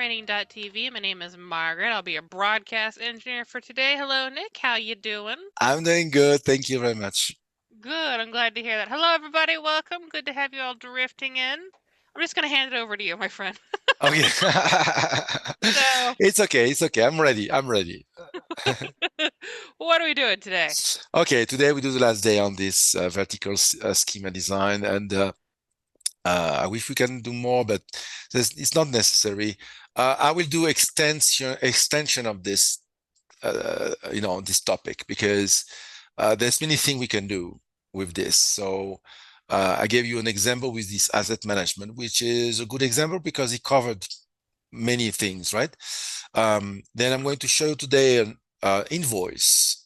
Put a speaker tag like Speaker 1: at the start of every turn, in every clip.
Speaker 1: training.tv. My name is Margaret. I'll be your broadcast engineer for today. Hello, Nick. How you doing?
Speaker 2: I'm doing good. Thank you very much.
Speaker 1: Good. I'm glad to hear that. Hello, everybody. Welcome. Good to have you all drifting in. I'm just going to hand it over to you, my friend.
Speaker 2: Okay.
Speaker 1: So,
Speaker 2: It's okay. It's okay. I'm ready. I'm ready.
Speaker 1: what are we doing today?
Speaker 2: Okay. Today we do the last day on this vertical schema design, and I wish we can do more, but it's not necessary. I will do extension of this, this topic because there's many things we can do with this. So I gave you an example with this asset management, which is a good example because it covered many things, right? Then I'm going to show you today an invoice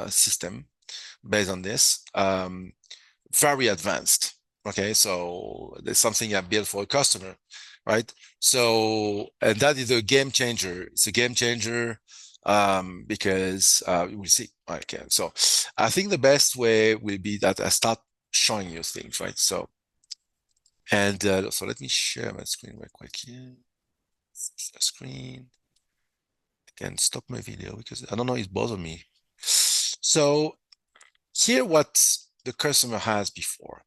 Speaker 2: system based on this, very advanced. Okay, so there's something I built for a customer, right? So, and that is a game changer. It's a game changer because we'll see. Okay, so I think the best way will be that I start showing you things, right? So, and so let me share my screen real quick here. Share screen. I can stop my video because I don't know, it bothers me. So here what the customer has before.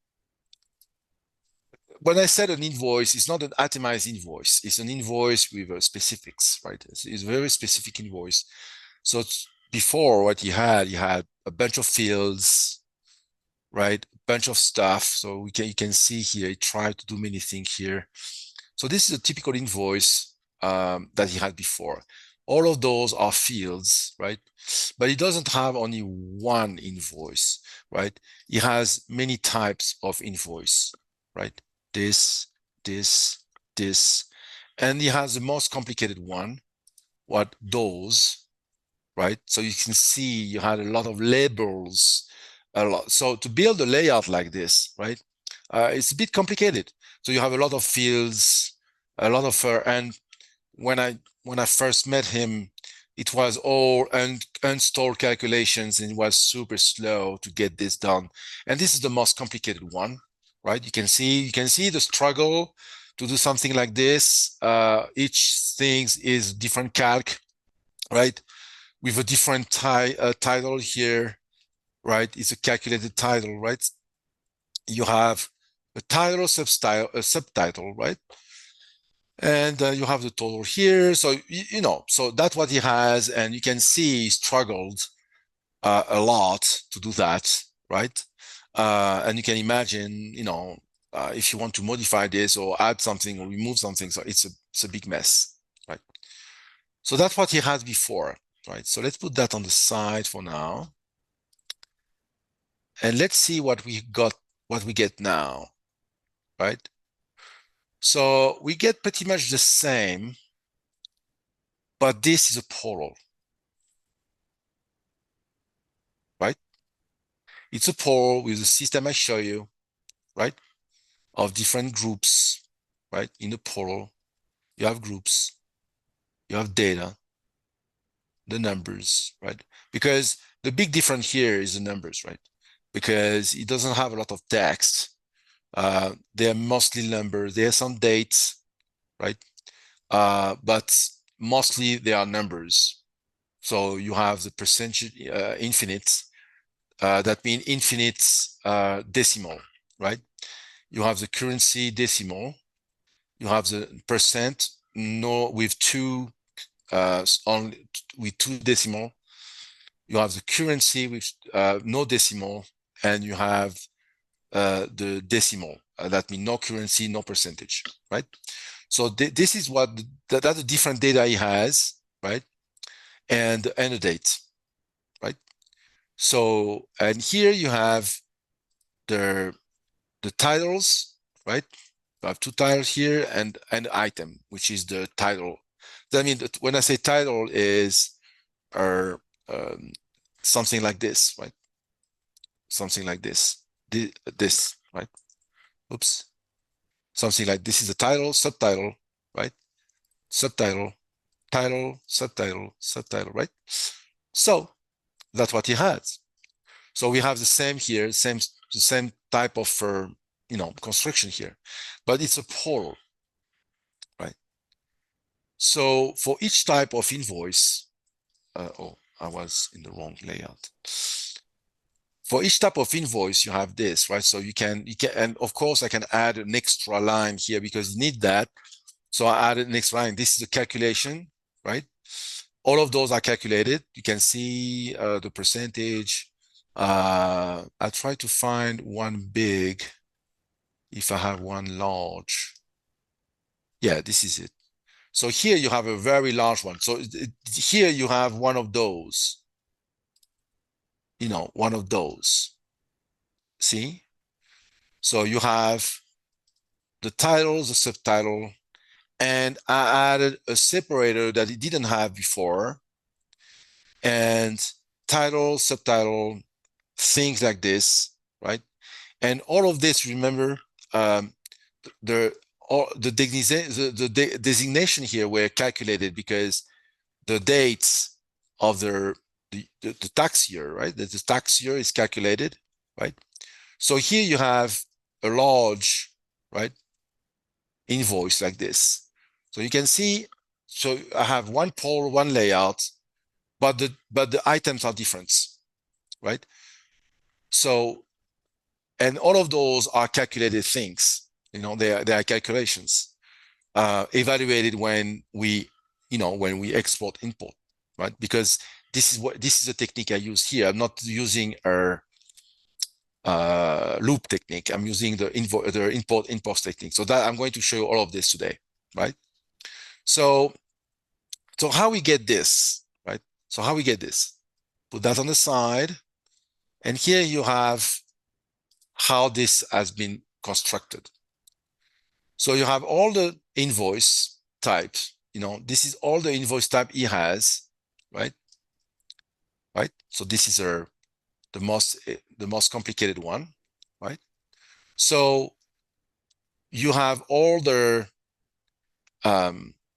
Speaker 2: When I said an invoice, it's not an itemized invoice. It's an invoice with specifics, right? It's a very specific invoice. So before what you had a bunch of fields, right? A bunch of stuff. So you can see here, it tried to do many things here. So this is a typical invoice that he had before. All of those are fields, right? But it doesn't have only one invoice, right? It has many types of invoice, right? This, this, and it has the most complicated one, what those, right? So you can see you had a lot of labels, a lot. So to build a layout like this, right? It's a bit complicated. So you have a lot of fields, a lot of, and when I first met him, it was all unstored calculations and it was super slow to get this done. And this is the most complicated one, right? You can see the struggle to do something like this. Each thing is different calc, right? With a different title here, right? It's a calculated title, right? You have a title, a subtitle, right? And you have the total here. So, so that's what he has. And you can see he struggled a lot to do that, right? And you can imagine, if you want to modify this or add something or remove something, so it's a big mess, right? So that's what he had before, right? So let's put that on the side for now. And let's see what we get now, right? So we get pretty much the same, but this is a portal, right? It's a portal with the system I show you, right? Of different groups, right? In the portal, you have groups, you have data, the numbers, right? Because the big difference here is the numbers, right? Because it doesn't have a lot of text. They're mostly numbers. There are some dates, right? But mostly they are numbers. So you have the percentage infinite. That means infinite decimal, right? You have the currency decimal. You have the percent with two only with two decimal. You have the currency with no decimal, and you have the decimal. That means no currency, no percentage, right? So this is what that's the different data he has, right? And a date, right? So, and here you have the titles, right? You have two titles here and an item, which is the title. I mean, when I say title is or something like this, right? Something like this, this, right? Oops. Something like this is the title, subtitle, right? Subtitle, title, subtitle, subtitle, right? So that's what he has. So we have the same here, the same type of construction here, but it's a portal, right? So for each type of invoice, oh, I was in the wrong layout. For each type of invoice, you have this, right? So you can, and of course I can add an extra line here because you need that. So I added an extra line. This is a calculation, right? All of those are calculated. You can see the percentage. I'll try to find one big if I have one large. Yeah, this is it. So here you have a very large one. So here you have one of those, one of those. See? So you have the title, the subtitle, and I added a separator that it didn't have before. And title, subtitle, things like this, right? And all of this, remember, the designation here were calculated because the dates of the tax year, right? The tax year is calculated, right? So here you have a large, right, invoice like this. So you can see, so I have one pole, one layout, but the items are different, right? So, and all of those are calculated things, they are calculations evaluated when we export import, right? Because this is a technique I use here. I'm not using a loop technique. I'm using the import technique. So that I'm going to show you all of this today, right? So how we get this, right? So how we get this? Put that on the side, and here you have how this has been constructed. So you have all the invoice types. This is all the invoice type he has, right? Right. So this is the most complicated one, right? So you have all the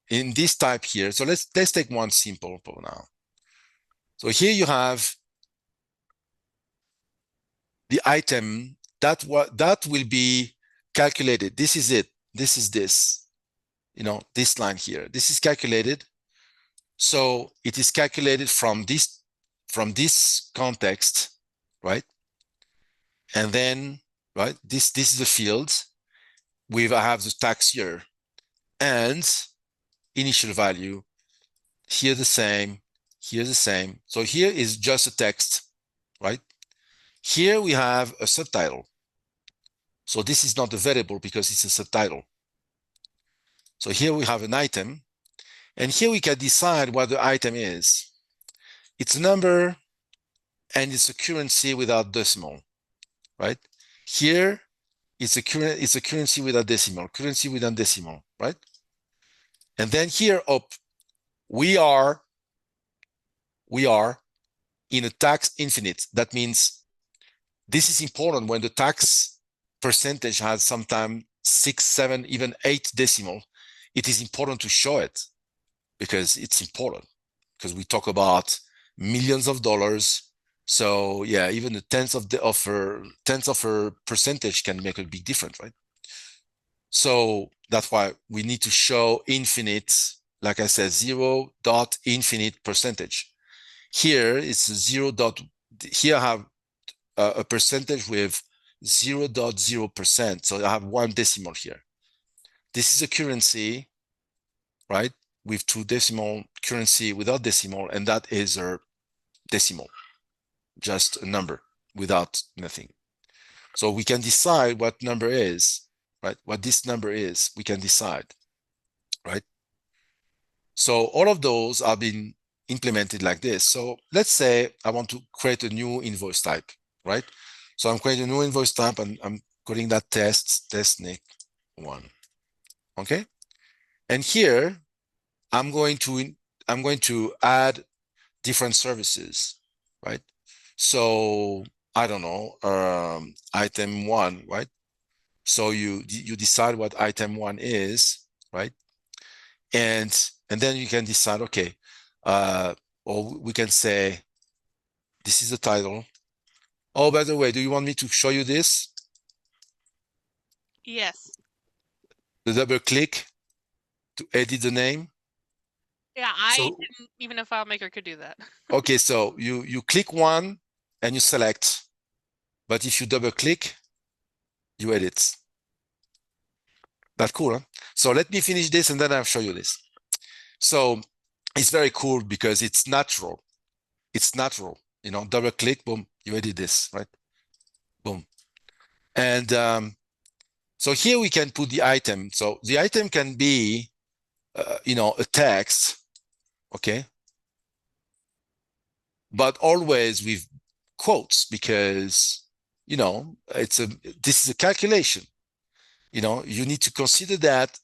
Speaker 2: in this type here. So let's take one simple now. So here you have the item that will be calculated. This is it. This is this. This line here. This is calculated. So it is calculated from this context, right? And then, right, this is the field. I have the tax year and initial value. Here the same. Here the same. So here is just a text, right? Here we have a subtitle. So this is not a variable because it's a subtitle. So here we have an item, and here we can decide what the item is. It's a number and it's a currency without decimal, right? Here it's a currency without decimal, right? And then here up, we are in a tax infinite. That means this is important when the tax percentage has sometimes 6, 7, even 8 decimal. It is important to show it because it's important, because we talk about millions of dollars. So yeah, even the tenth of a percentage can make a big difference, right? So that's why we need to show infinite, like I said, 0.infinite percentage. Here it's 0. Here I have a percentage with 0.0%. So I have one decimal here. This is a currency, right? With 2 decimal, currency without decimal, and that is a decimal, just a number without nothing. So we can decide what number is, right? What this number is, we can decide, right? So all of those are being implemented like this. So let's say I want to create a new invoice type, right? So I'm creating a new invoice type and I'm calling that testnik 1. Okay. And here I'm going to add different services, right? So I don't know, item 1, right? So you decide what item 1 is, right? And then you can decide, okay, or we can say this is the title. Oh, by the way, do you want me to show you this?
Speaker 1: Yes.
Speaker 2: The double click to edit the name.
Speaker 1: Yeah, I
Speaker 2: So,
Speaker 1: didn't even know FileMaker could do that.
Speaker 2: okay, so you click one and you select, but if you double click, you edit. That's cool, huh? So let me finish this and then I'll show you this. So it's very cool because it's natural. It's natural. Double click, boom, you edit this, right? Boom. And so here we can put the item. So the item can be, a text, okay? But always with quotes because, this is a calculation. You need to consider that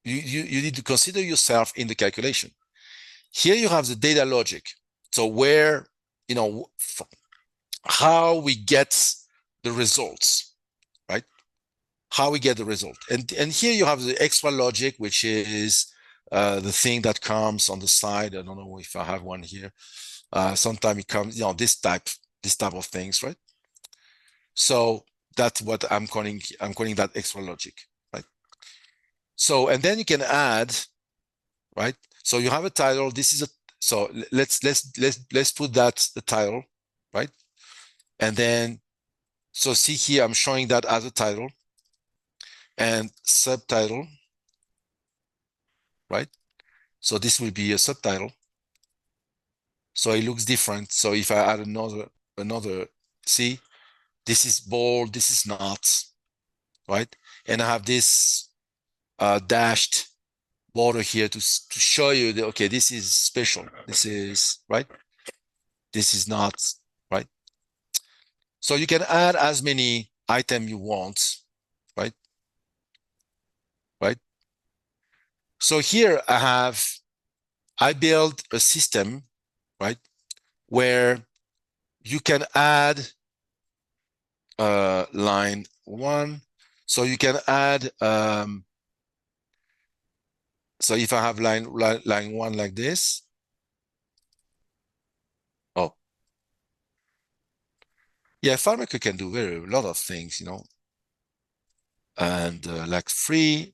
Speaker 2: you need to consider yourself in the calculation. Here you have the data logic. So where, how we get the results, right? How we get the result. And here you have the extra logic, which is the thing that comes on the side. I don't know if I have one here. Sometimes it comes, this type of things, right? So that's what I'm calling that extra logic, right? So, and then you can add, right? So you have a title. This is so let's put that the title, right? And then, so see here, I'm showing that as a title and subtitle, right? So this will be a subtitle. So it looks different. So if I add another, see, this is bold, this is not, right? And I have this dashed border here to show you that, okay, this is special. This is, right? This is not, right? So you can add as many items you want, right? Right? So here I build a system, right? Where you can add line one. So you can add, so if I have line one like this, oh, yeah, FileMaker can do a lot of things, and like 3,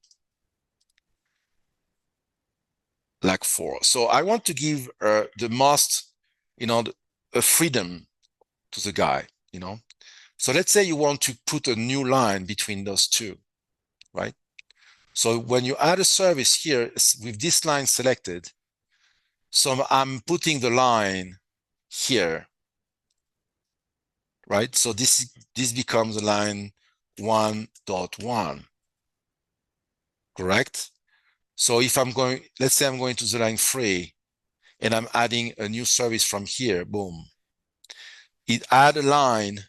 Speaker 2: like 4. So I want to give the most, a freedom to the guy, So let's say you want to put a new line between those two, right? So when you add a service here with this line selected, so I'm putting the line here, right? So this becomes line 1.1, correct? So if let's say I'm going to the line 3 and I'm adding a new service from here, boom. It add a line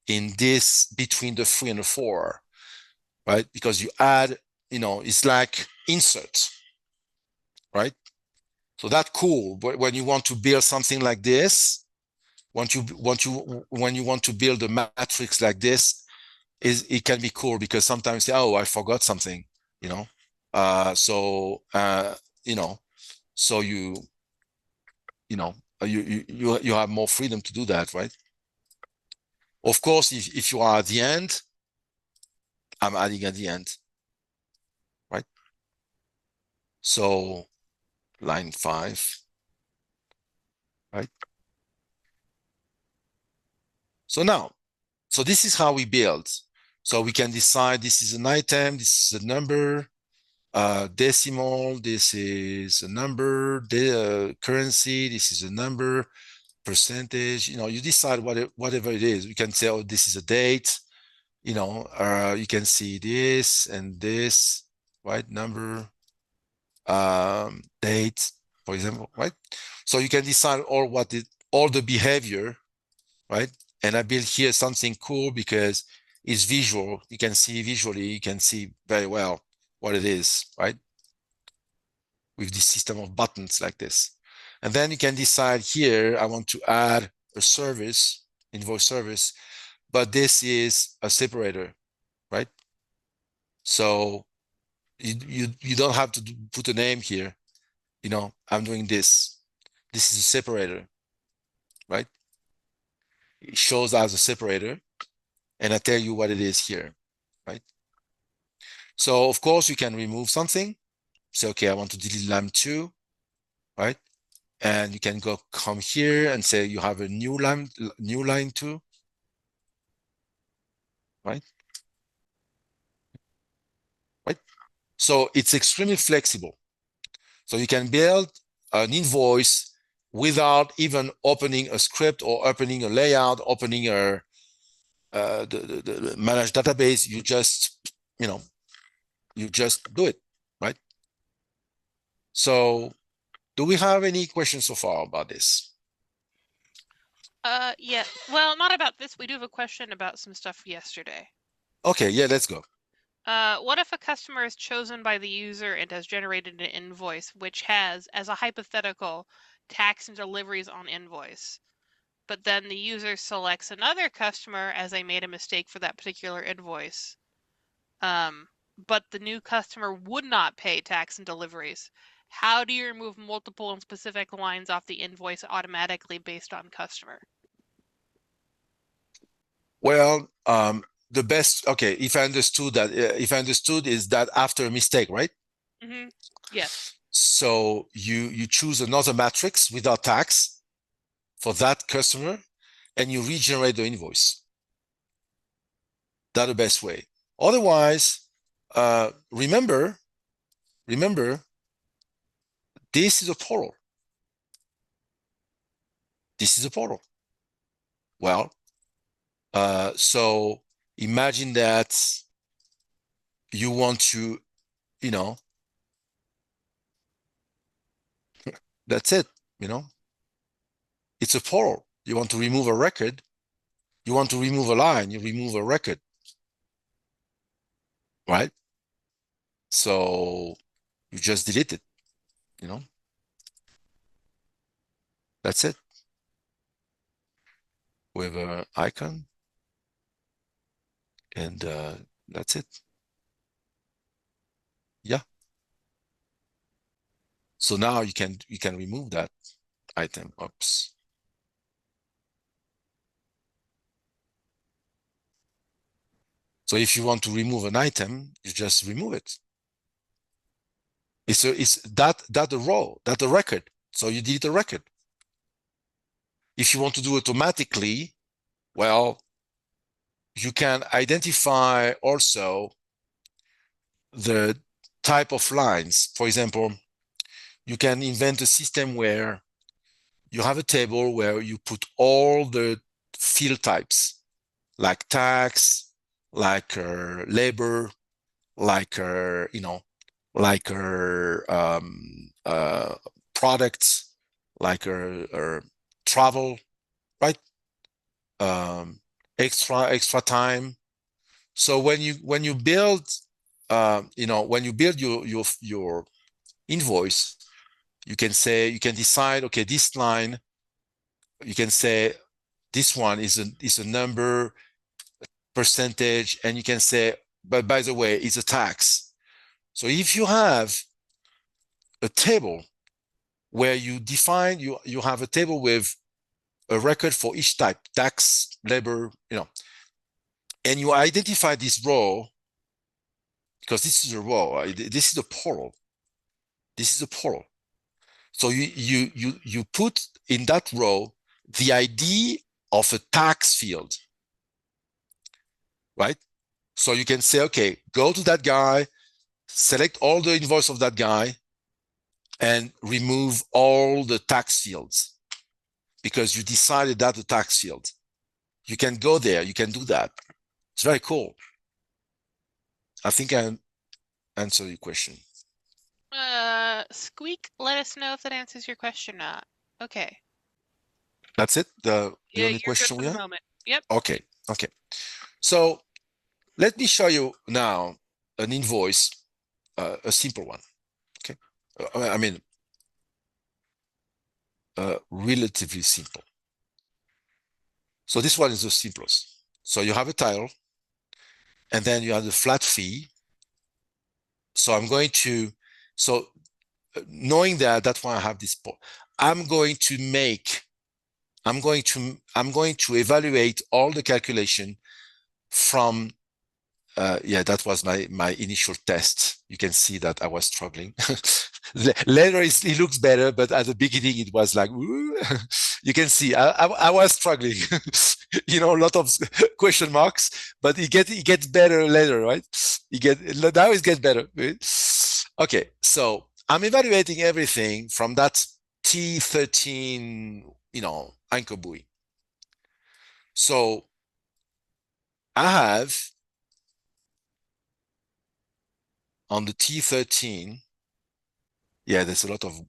Speaker 2: in this between the 3 and the 4, right? Because you add, it's like insert, right? So that's cool. But when you want to build something like this, when you want to build a matrix like this, it can be cool because sometimes, oh, I forgot something, you know. So you know, so you know you have more freedom to do that, right? Of course, if you are at the end, I'm adding at the end, right? So line 5, right? So now, so this is how we build. So we can decide this is an item, this is a number, decimal, this is a number, the currency, this is a number, percentage, you decide whatever it is. We can say, oh, this is a date, you can see this and this, right? Number, date, for example, right? So you can decide all the behavior, right? And I built here something cool because it's visual. You can see visually, you can see very well what it is, right? With this system of buttons like this. And then you can decide here, I want to add a service, invoice service, but this is a separator, right? So you don't have to put a name here. I'm doing this. This is a separator, right? It shows as a separator, and I tell you what it is here, right? So of course you can remove something. Say, okay, I want to delete lamp 2. right? And you can come here and say you have a new line too, right? Right. So it's extremely flexible. So you can build an invoice without even opening a script or opening a layout, opening the managed database. You just, you just do it, right? So do we have any questions so far about this?
Speaker 1: Yeah. Well, not about this. We do have a question about some stuff yesterday.
Speaker 2: Okay, yeah, let's go.
Speaker 1: What if a customer is chosen by the user and has generated an invoice which has, as a hypothetical, tax and deliveries on invoice, but then the user selects another customer as they made a mistake for that particular invoice, but the new customer would not pay tax and deliveries? How do you remove multiple and specific lines off the invoice automatically based on customer?
Speaker 2: Well, the best, okay, if I understood is that after a mistake, right?
Speaker 1: Mm-hmm. Yes.
Speaker 2: So you choose another matrix without tax for that customer and you regenerate the invoice. That's the best way. Otherwise, remember, this is a portal. This is a portal. Well, so imagine that you want to, you know, that's it, you know, it's a portal. You want to remove a record, you want to remove a line, you remove a record, right? So you just delete it, you know, that's it. With an icon, and that's it. Yeah. So now you can remove that item. Oops. So if you want to remove an item, you just remove it. It's that the row, that the record. So you delete the record. If you want to do it automatically, well, you can identify also the type of lines. For example, you can invent a system where you have a table where you put all the field types, like tax, like labor, like like products, like travel, right? Extra time. So when you build, when you build your invoice, you can decide, okay, this line, you can say this one is a number, percentage, and you can say, but by the way, it's a tax. So if you have a table where you define, you have a table with a record for each type, tax, labor, and you identify this row, because this is a row, this is a portal. This is a portal. So you put in that row the ID of a tax field, right? So you can say, okay, go to that guy, select all the invoice of that guy, and remove all the tax fields because you decided that the tax field. You can go there, you can do that. It's very cool. I think I answered your question.
Speaker 1: Squeak, let us know if that answers your question or not. Okay.
Speaker 2: That's it? The
Speaker 1: Yeah,
Speaker 2: only
Speaker 1: you're good
Speaker 2: question
Speaker 1: for
Speaker 2: we
Speaker 1: the
Speaker 2: have?
Speaker 1: moment. Yep.
Speaker 2: Okay. So let me show you now an invoice, a simple one. Okay. I mean, relatively simple. So this one is the simplest. So you have a title, and then you have the flat fee. So I'm going to, so knowing that, that's why I have this. I'm going to evaluate all the calculation from yeah, that was my initial test. You can see that I was struggling. Later, it looks better, but at the beginning, it was like, "Ooh." You can see I was struggling. A lot of question marks, but it gets better later, right? Now it gets better. Right? Okay, so I'm evaluating everything from that T13, anchor buoy. So I have on the T13, yeah, there's a lot of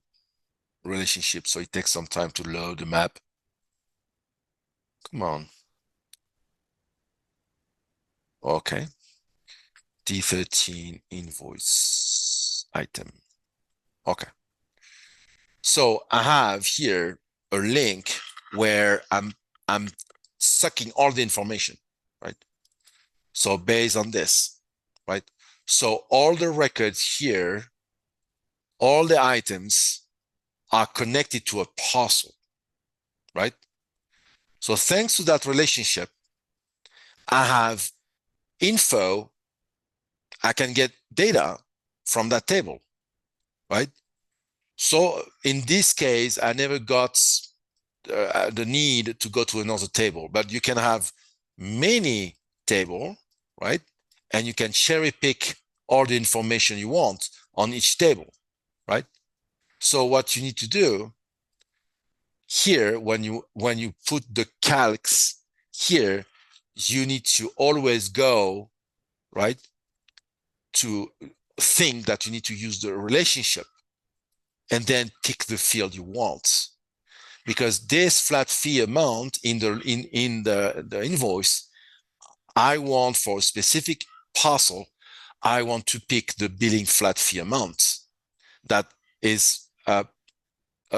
Speaker 2: relationships, so it takes some time to load the map. Come on. Okay. T13 invoice item. Okay. So I have here a link where I'm sucking all the information, right? So based on this, right? So all the records here, all the items are connected to a parcel, right? So thanks to that relationship, I have info. I can get data from that table, right? So in this case, I never got the need to go to another table, but you can have many table, right? And you can cherry pick all the information you want on each table, right? So what you need to do here, when you put the calcs here, you need to always go, right, to think that you need to use the relationship and then pick the field you want. Because this flat fee amount in the invoice, I want for a specific parcel, I want to pick the billing flat fee amount that is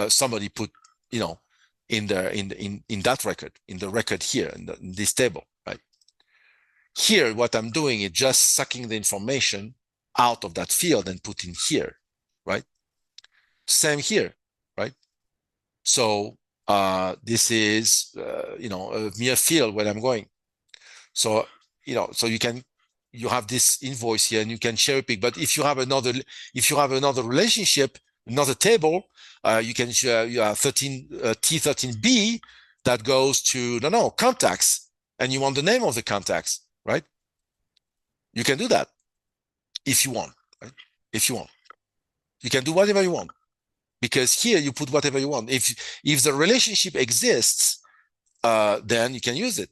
Speaker 2: somebody put, in that record, in the record here, in this table, right? Here, what I'm doing is just sucking the information out of that field and putting here, right? Same here, right? So this is, a mere field where I'm going. So, so you have this invoice here and you can cherry pick. But if you have another relationship, another table, you can you have T13B that goes to, contacts, and you want the name of the contacts, right? You can do that if you want, right? If you want, you can do whatever you want, because here you put whatever you want. If the relationship exists, then you can use it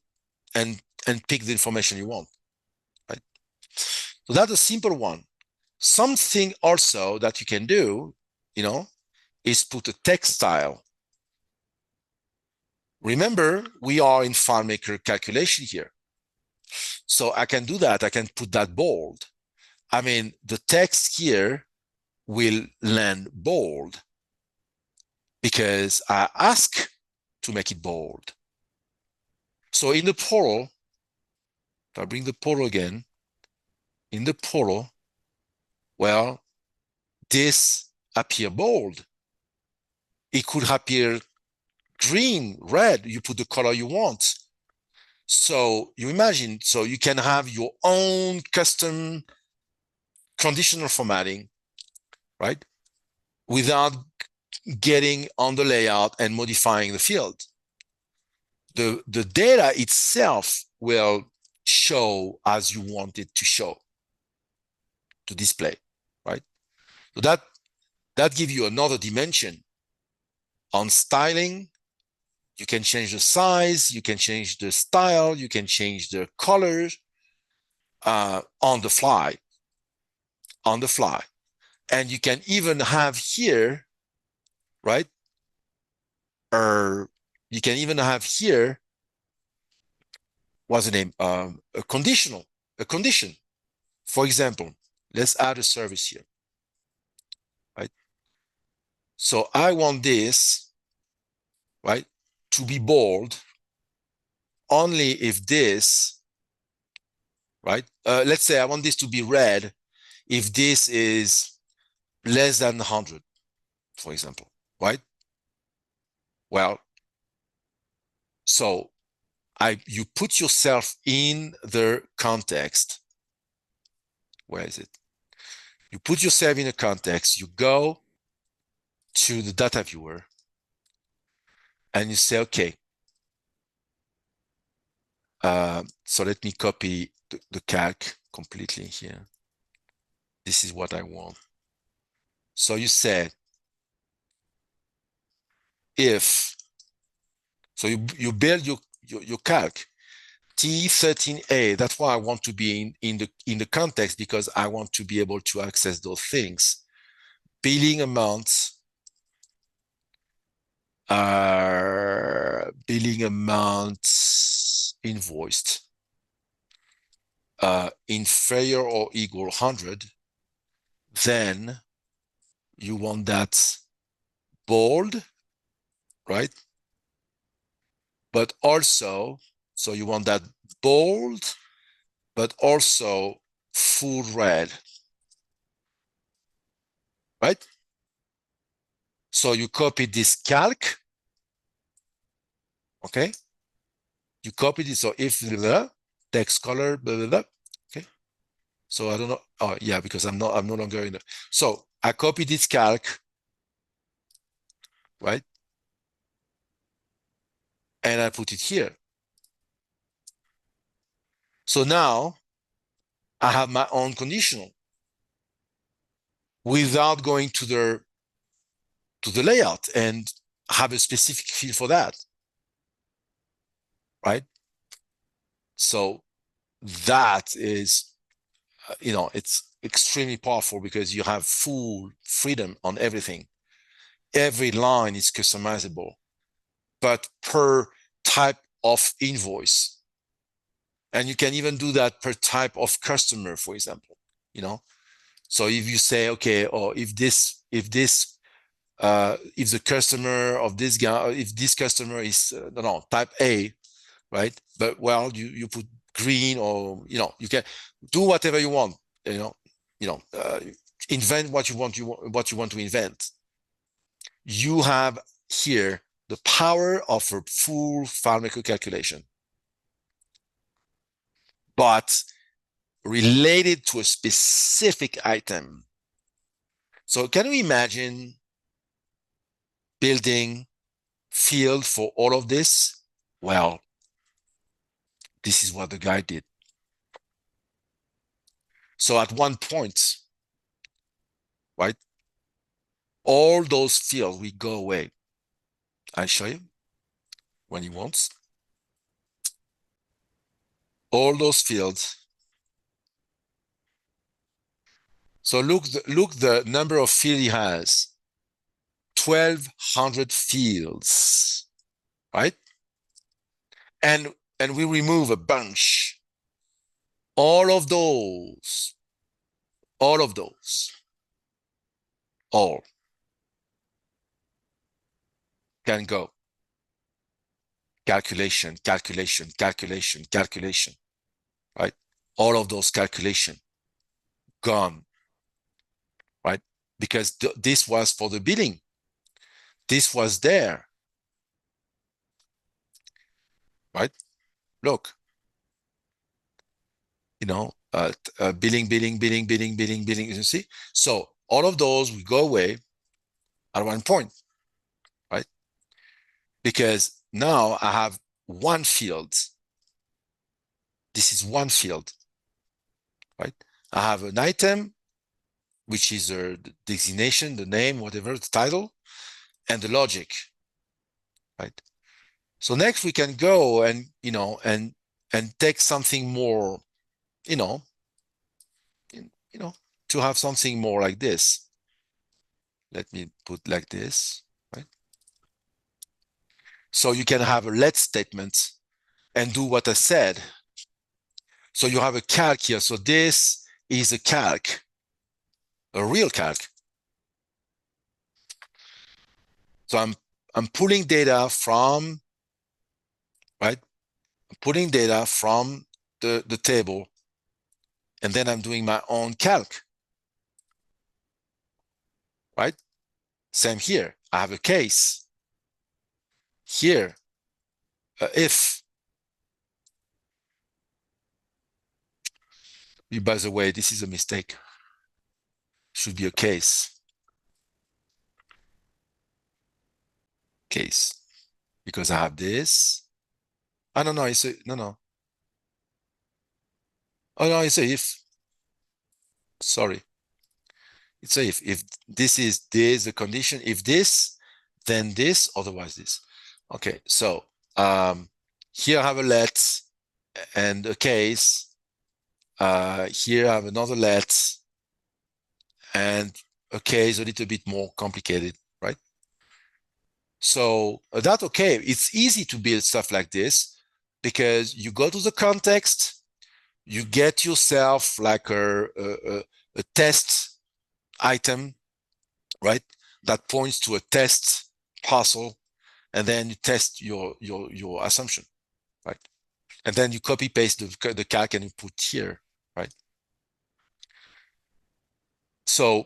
Speaker 2: and pick the information you want, right? So that's a simple one. Something also that you can do, is put a text style. Remember, we are in FileMaker calculation here. So I can do that. I can put that bold. I mean, the text here will land bold because I ask to make it bold. So in the portal, if I bring the portal again, in the portal, well, this appear bold. It could appear green, red, you put the color you want. So you imagine, so you can have your own custom conditional formatting, right? Without getting on the layout and modifying the field. The data itself will show as you want it to show, to display, right? So that gives you another dimension. On styling, you can change the size, you can change the style, you can change the colors on the fly. And you can even have here, right? Or you can even have here, what's the name? A condition. For example, let's add a service here, right? So I want this, right, to be bold only if this, right? Let's say I want this to be red if this is less than 100, for example, right? Well, so you put yourself in the context Where is it? You put yourself in a context, you go to the data viewer, and you say, okay, so let me copy the calc completely here. This is what I want. So you said, if, so you build your calc, T13A, that's why I want to be in the context, because I want to be able to access those things. Billing amounts, invoiced, inferior or equal 100, then you want that bold, right? But also, so you want that bold, but also full red, right? So you copy this calc, okay? You copy this, so if the text color, blah, blah, blah, okay? So I don't know, oh yeah, because I'm no longer in the, so I copy this calc, right? And I put it here. So now I have my own conditional without going to the layout and have a specific field for that, right? So that is, it's extremely powerful because you have full freedom on everything. Every line is customizable, but per type of invoice. And you can even do that per type of customer, for example, So if you say, okay, or if the customer of this guy, if this customer is, type A, right? But well, you put green, or you can do whatever you want, invent what you want to invent. You have here the power of a full FileMaker calculation, but related to a specific item. So can you imagine building field for all of this? Well, this is what the guy did. So at one point, right, all those fields will go away. I show you when he wants. All those fields. So look the number of fields he has. 1,200 fields, right? And we remove a bunch. All of those, all can go. Calculation, right? All of those calculation gone, right? Because this was for the billing. This was there, right? Look, billing, you see? So all of those will go away at one point, right? Because now I have one field. This is one field, right? I have an item, which is the designation, the name, whatever, the title, and the logic, right? So next we can go and, and take something more, to have something more like this. Let me put like this, right? So you can have a let statement and do what I said. So you have a calc here. So this is a calc, a real calc. So I'm pulling data from, right? I'm pulling data from the table, and then I'm doing my own calc, right? Same here. I have a case here, if. By the way, this is a mistake. Should be a case. Case. Because I have this. Oh, no, it's a, no. Oh, no, it's a if. Sorry. It's a if. If this is the condition, if this, then this, otherwise this. Okay, so here I have a let and a case. Here I have another let and a case a little bit more complicated, right? So that's okay. It's easy to build stuff like this because you go to the context, you get yourself like a test item, right? That points to a test parcel, and then you test your assumption, right? And then you copy paste the calc and you put here, right? So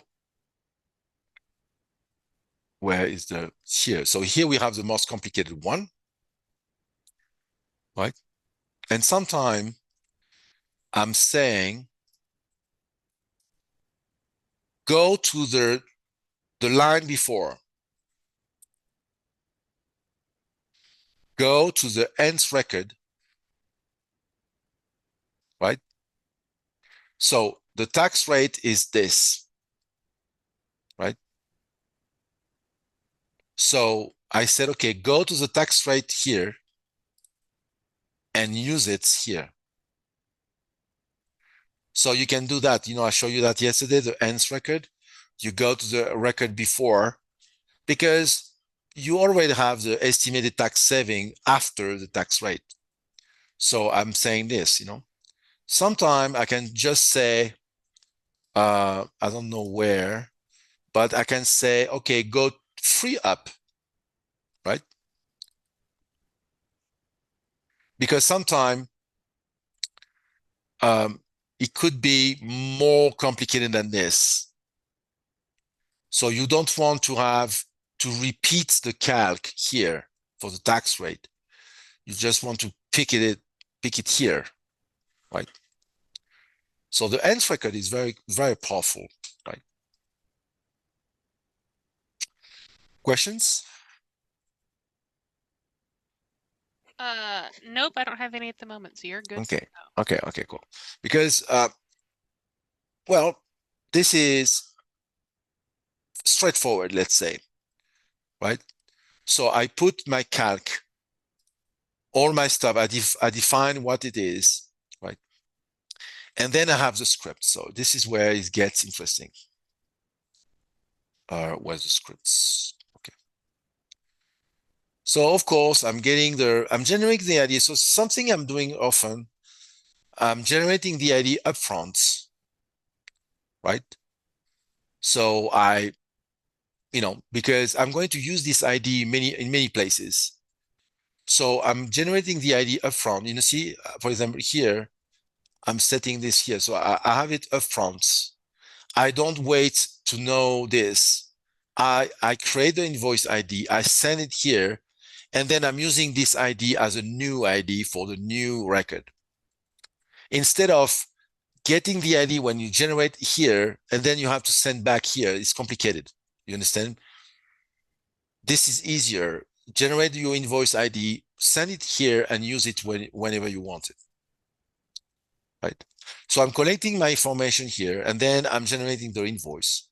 Speaker 2: where is the here? So here we have the most complicated one, right? And sometime I'm saying go to the line before, go to the nth record, right? So the tax rate is this, right? So I said, okay, go to the tax rate here and use it here. So you can do that. You know, I showed you that yesterday, the nth record. You go to the record before because you already have the estimated tax saving after the tax rate. So I'm saying this, you know, sometime I can just say, I don't know where, but I can say, okay, go free up, right? Because sometime it could be more complicated than this. So you don't want to have to repeat the calc here for the tax rate. You just want to pick it here, right? So the nth record is very, very powerful, right? Questions?
Speaker 1: Nope, I don't have any at the moment, so you're good.
Speaker 2: Okay, okay, cool. Because, well, this is straightforward, let's say, right? So I put my calc, all my stuff, I define what it is, right? And then I have the script. So this is where it gets interesting. Where's the scripts? Okay. So of course I'm generating the ID. So something I'm doing often, I'm generating the ID upfront, right? So because I'm going to use this ID in many places. So I'm generating the ID upfront. You know, see, for example, here, I'm setting this here. So I have it upfront. I don't wait to know this. I create the invoice ID, I send it here, and then I'm using this ID as a new ID for the new record. Instead of getting the ID when you generate here, and then you have to send back here, it's complicated. You understand? This is easier. Generate your invoice ID, send it here, and use it whenever you want it. Right? So I'm collecting my information here, and then I'm generating the invoice.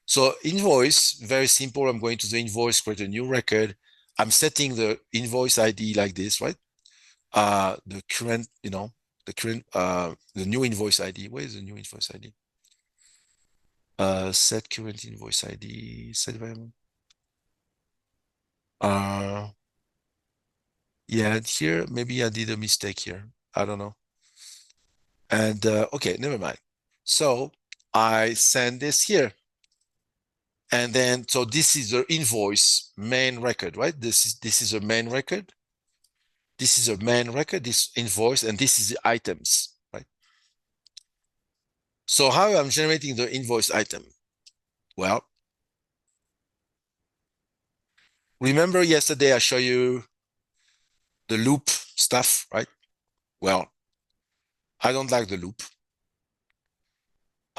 Speaker 2: So invoice, very simple. I'm going to the invoice, create a new record. I'm setting the invoice ID like this, right? The current, the new invoice ID. Where is the new invoice ID? Set current invoice ID, set variable. Yeah, here, maybe I did a mistake here. I don't know. And okay, never mind. So I send this here. And then, so this is the invoice main record, right? This is a main record. This is a main record, this invoice, and this is the items, right? So how I'm generating the invoice item? Well, remember yesterday I showed you the loop stuff, right? Well, I don't like the loop.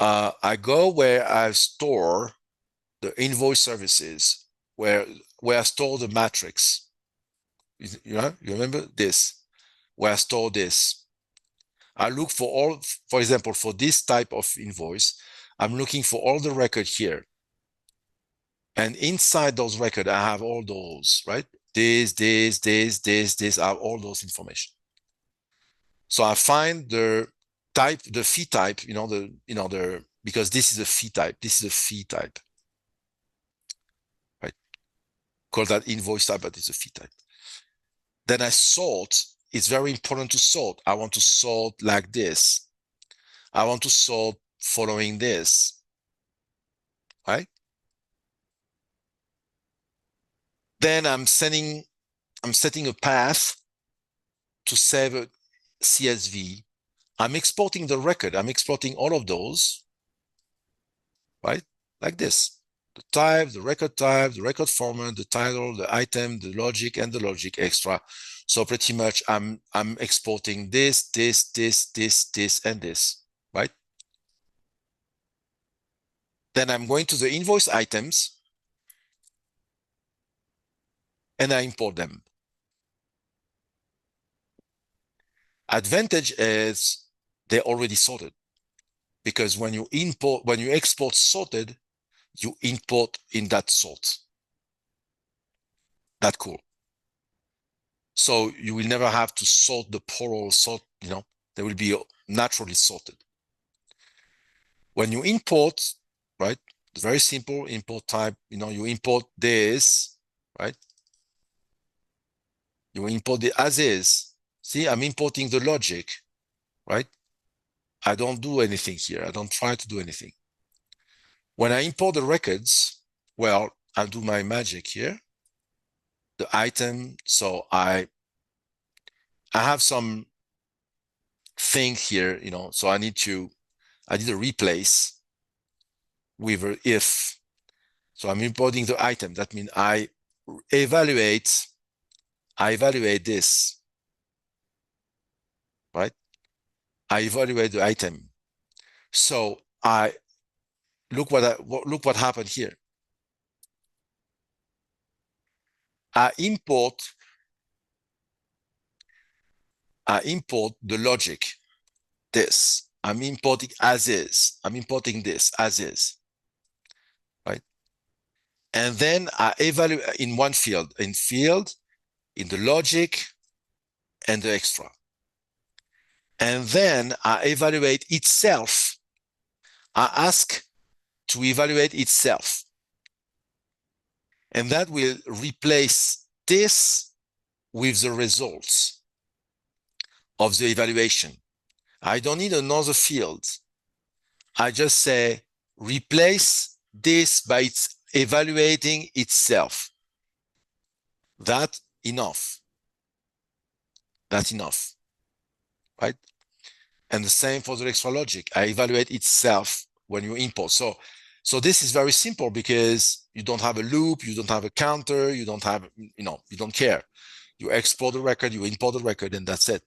Speaker 2: I go where I store the invoice services, where I store the matrix. You remember this? Where I store this. I look for all, for example, for this type of invoice, I'm looking for all the record here. And inside those records, I have all those, right? This, I have all those information. So I find the type, the fee type, because this is a fee type. This is a fee type, right? Call that invoice type, but it's a fee type. Then I sort. It's very important to sort. I want to sort like this. I want to sort following this, right? Then I'm setting a path to save a CSV. I'm exporting the record. I'm exporting all of those, right? Like this. The type, the record format, the title, the item, the logic, and the logic extra. So pretty much I'm exporting this, and this, right? Then I'm going to the invoice items and I import them. Advantage is they're already sorted, because when you export sorted, you import in that sort. That's cool. So you will never have to sort the plural sort, they will be naturally sorted. When you import, right, very simple import type, you import this, right? You import the as is. See, I'm importing the logic, right? I don't do anything here. I don't try to do anything. When I import the records, well, I'll do my magic here. The item, so I have some thing here, so I need to replace with a if. So I'm importing the item. That means I evaluate this, right? I evaluate the item. So I look what happened here. I import the logic, this. I'm importing as is. I'm importing this as is, right? And then I evaluate in one field, in the logic, and the extra. And then I evaluate itself. I ask to evaluate itself. And that will replace this with the results of the evaluation. I don't need another field. I just say replace this by its evaluating itself. That's enough. That's enough, right? And the same for the extra logic. I evaluate itself when you import. So this is very simple because you don't have a loop, you don't have a counter, you don't have, you don't care. You export the record, you import the record, and that's it,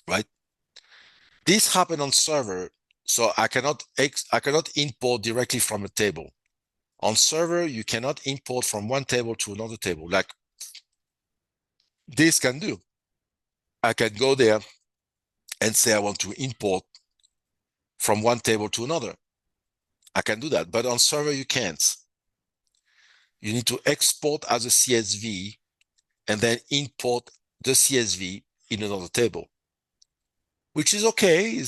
Speaker 2: right? This happened on server, so I cannot import directly from a table. On server, you cannot import from one table to another table like this can do. I can go there and say I want to import from one table to another. I can do that, but on server you can't. You need to export as a CSV and then import the CSV in another table, which is okay.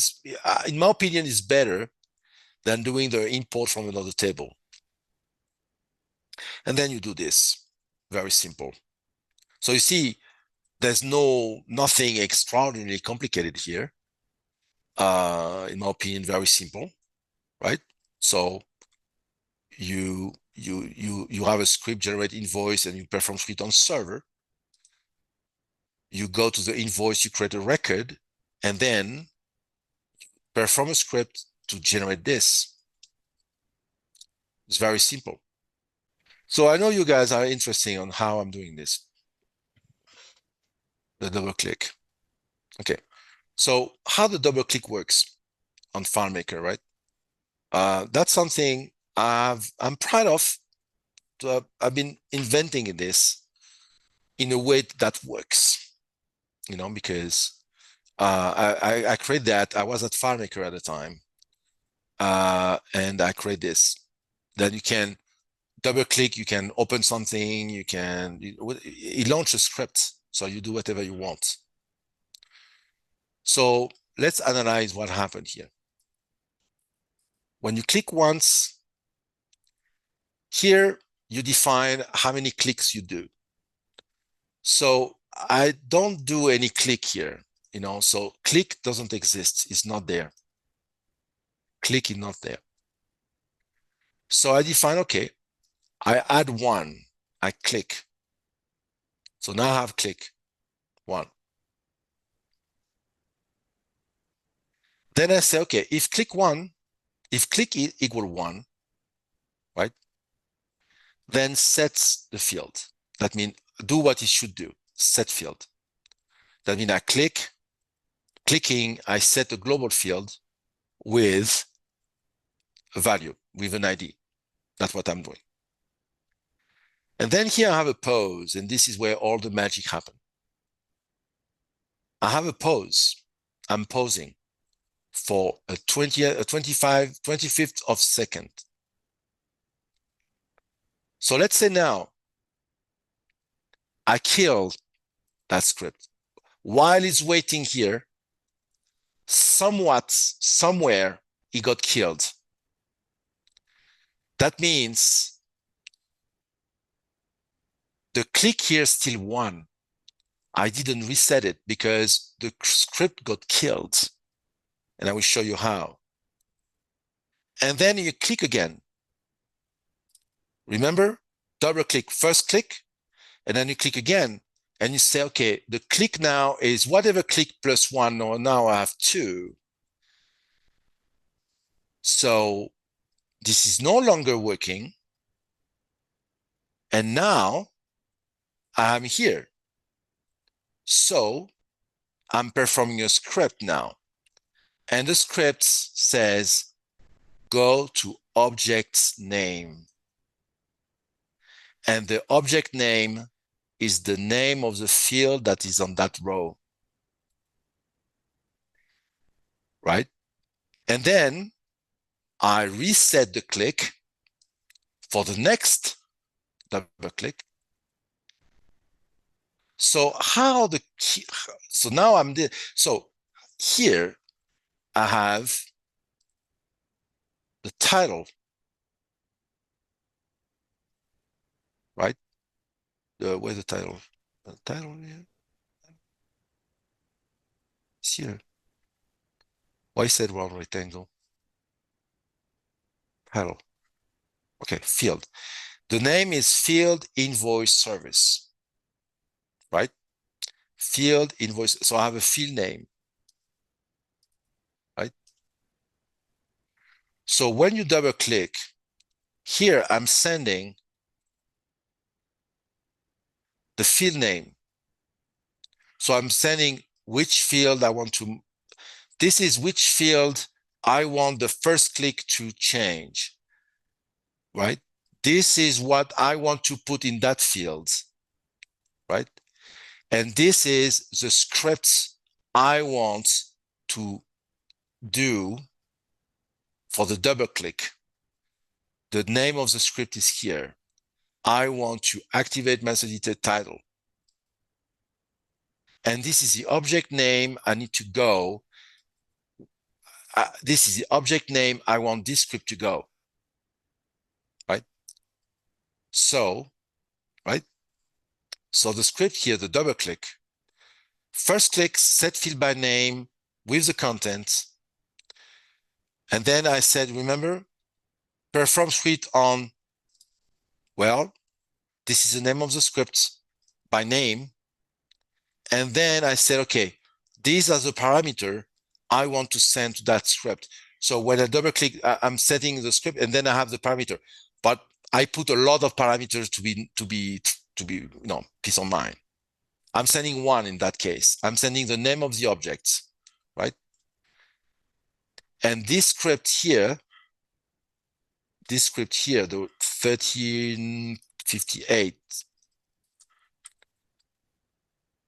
Speaker 2: In my opinion, is better than doing the import from another table. And then you do this. Very simple. So you see, there's nothing extraordinarily complicated here. In my opinion, very simple, right? So you have a script generate invoice and you perform script on server. You go to the invoice, you create a record, and then perform a script to generate this. It's very simple. So I know you guys are interested on how I'm doing this. The double click. Okay. So how the double click works on FileMaker, right? That's something I'm proud of. I've been inventing this in a way that works, because I create that. I was at FileMaker at the time, and I create this. Then you can double click, you can open something, it launches a script, so you do whatever you want. So let's analyze what happened here. When you click once, here you define how many clicks you do. So I don't do any click here, so click doesn't exist, it's not there. Click is not there. So I define, okay, I add one, I click. So now I have click one. Then I say, okay, if click equal one, right? Then sets the field. That means do what it should do, set field. That means clicking, I set a global field with a value, with an ID. That's what I'm doing. And then here I have a pause, and this is where all the magic happens. I have a pause. I'm pausing for a 25th of second. So let's say now I killed that script. While it's waiting here, somewhere, it got killed. That means the click here is still one. I didn't reset it because the script got killed. And I will show you how. And then you click again. Remember, double click, first click, and then you click again. And you say, okay, the click now is whatever click plus one, or now I have two. So this is no longer working. And now I'm here. So I'm performing a script now. And the script says, go to object's name. And the object name is the name of the field that is on that row. Right? And then I reset the click for the next double click. So now so here I have the title, right? Where's the title? The title here? It's here. Why is that wrong rectangle? Title. Okay, field. The name is field invoice service, right? Field invoice. So I have a field name, right? So when you double click, here I'm sending the field name. So I'm sending which field I want to, this is which field I want the first click to change, right? This is what I want to put in that field, right? And this is the script I want to do for the double click. The name of the script is here. I want to activate master detailed title. And this is the object name I need to go. This is the object name I want this script to go, right? So, right? So the script here, the double click, first click, set field by name with the content. And then I said, remember, perform script on, well, this is the name of the script by name. And then I said, okay, these are the parameters I want to send to that script. So when I double click, I'm setting the script and then I have the parameter, but I put a lot of parameters to be, peace of mind. I'm sending one in that case. I'm sending the name of the object, right? And this script here this script here, the 1358,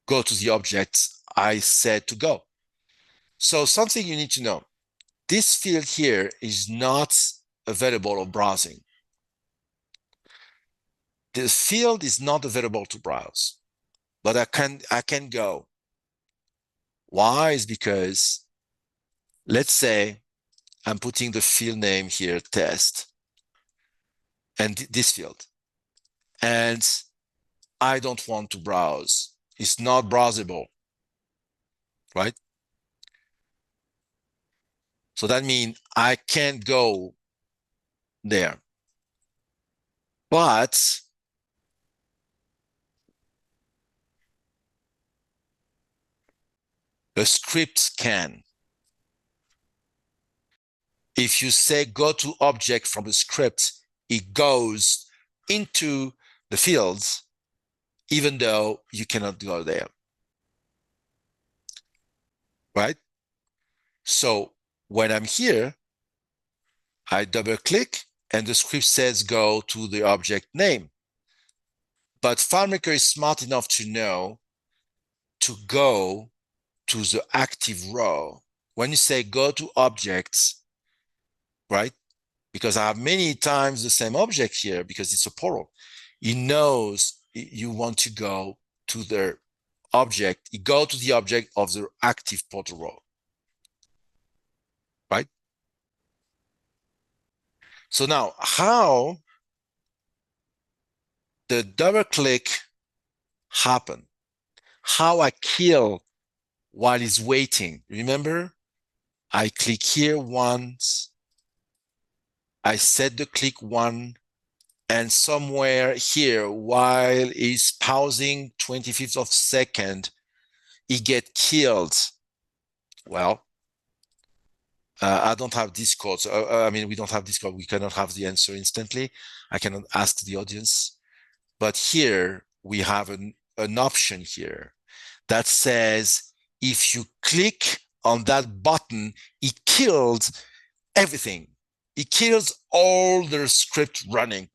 Speaker 2: go to the object I said to go. So something you need to know, this field here is not available of browsing. The field is not available to browse, but I can go. Why? Is because let's say I'm putting the field name here, test, and this field, and I don't want to browse. It's not browsable, right? So that means I can't go there. But the script can. If you say go to object from the script, it goes into the fields, even though you cannot go there, right? So when I'm here, I double click and the script says go to the object name. But FileMaker is smart enough to know to go to the active row. When you say go to objects, right? Because I have many times the same object here because it's a portal. It knows you want to go to the object. You go to the object of the active portal row, right? So now how the double click happen? How I kill while it's waiting. Remember, I click here once, I set the click one, and somewhere here, while it's pausing 25th of second, it get killed. Well, I don't have Discord. So, I mean, we don't have Discord. We cannot have the answer instantly. I cannot ask the audience. But here we have an option here that says, if you click on that button, it kills everything. It kills all the script running.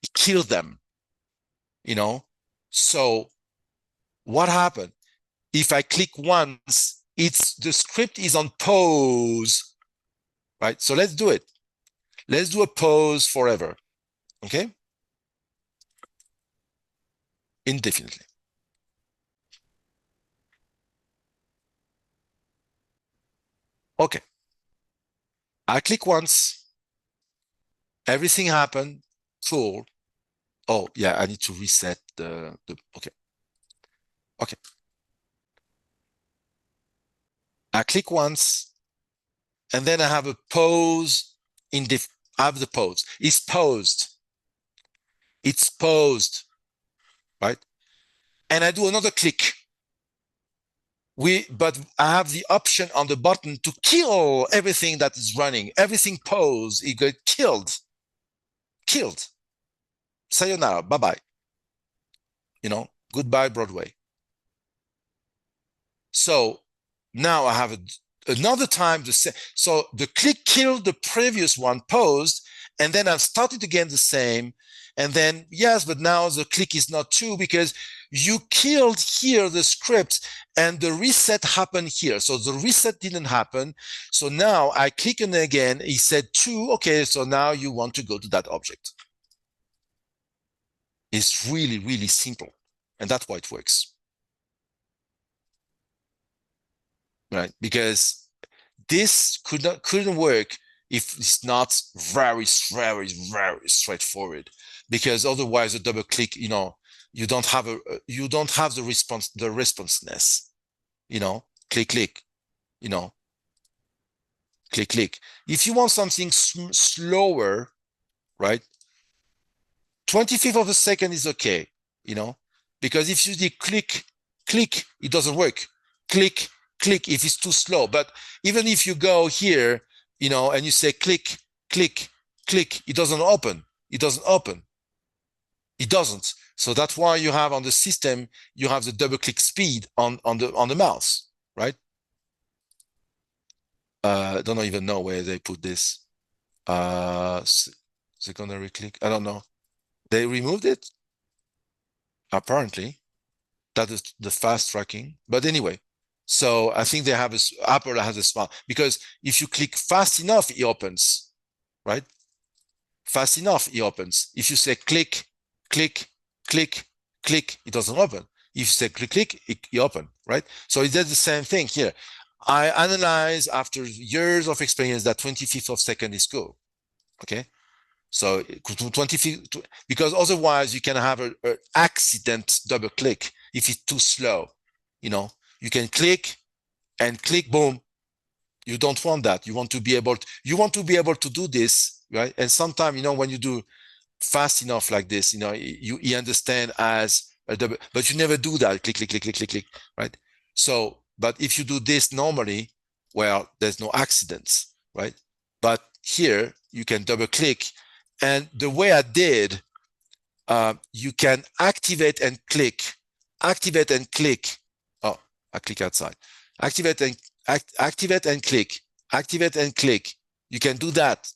Speaker 2: It kills them, you know? So what happened? If I click once, the script is on pause, right? So let's do it. Let's do a pause forever, okay? Indefinitely. Okay. I click once, everything happened, cool. Oh, yeah, I need to reset okay. Okay. I click once, and then I have a pause I have the pause. It's paused. It's paused, right? And I do another click. But I have the option on the button to kill everything that is running. Everything paused, it got killed. Killed. Sayonara, bye-bye. You know, goodbye, Broadway. So now I have another time to say, so the click killed the previous one, paused, and then I've started again the same. And then, yes, but now the click is not two because you killed here the script and the reset happened here. So the reset didn't happen. So now I click on it again. He said two. Okay, so now you want to go to that object. It's really, really simple. And that's why it works. Right? Because this couldn't work if it's not very, very, very straightforward. Because otherwise, a double click, you know, you don't have the responsiveness. You know, click, click. You know, click, click. If you want something slower, right? 25th of a second is okay. You know, because if you do click, click, it doesn't work. Click, click if it's too slow. But even if you go here, you know, and you say click, click, click, it doesn't open. It doesn't open. It doesn't. So that's why you have on the system, you have the double click speed on the mouse, right? I don't even know where they put this. Secondary click. I don't know. They removed it? Apparently. That is the fast tracking. But anyway, so I think they have Apple has a smart, because if you click fast enough, it opens, right? Fast enough, it opens. If you say click, click, click, click, it doesn't open. If you say click, click, it open, right? So it does the same thing here. I analyze after years of experience that 25th of second is cool. Okay. So 25th, because otherwise you can have an accident double click if it's too slow. You know, you can click and click, boom. You don't want that. You want to be able to do this, right? And sometimes, when you do fast enough like this, you understand as a double, but you never do that. Click, click, click, click, click, click, right? So, but if you do this normally, well, there's no accidents, right? But here you can double click, and the way I did, you can activate and click. Oh, I click outside. Activate and click. Activate and click. You can do that.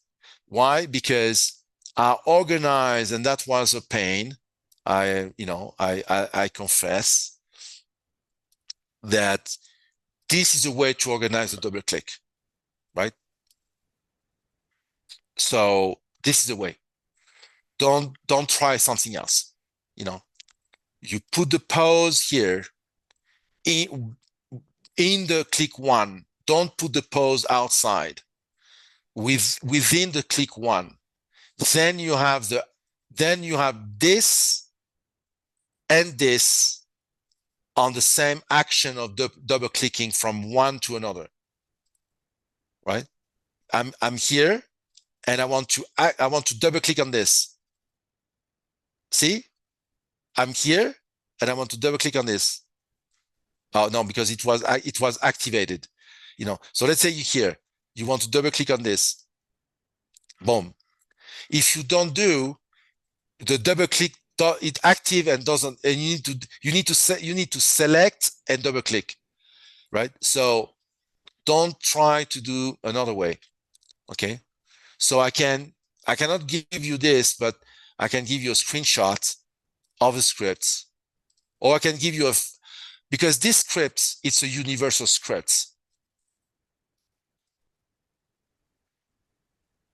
Speaker 2: Why? Because I organized, and that was a pain. I confess that this is a way to organize a double click, right? So this is the way. Don't try something else. You put the pause here in the click one. Don't put the pause outside. Within the click one. Then you have this and this on the same action of double clicking from one to another, right? I'm here, and I want to double click on this. See, I'm here, and I want to double click on this. Oh no, because it was activated. So let's say you're here, you want to double click on this. Boom. If you don't do the double click, it active and doesn't, and you need to select and double click, right? So don't try to do another way. Okay. So I cannot give you this, but I can give you a screenshot of the script, or I can give you because this script, it's a universal script.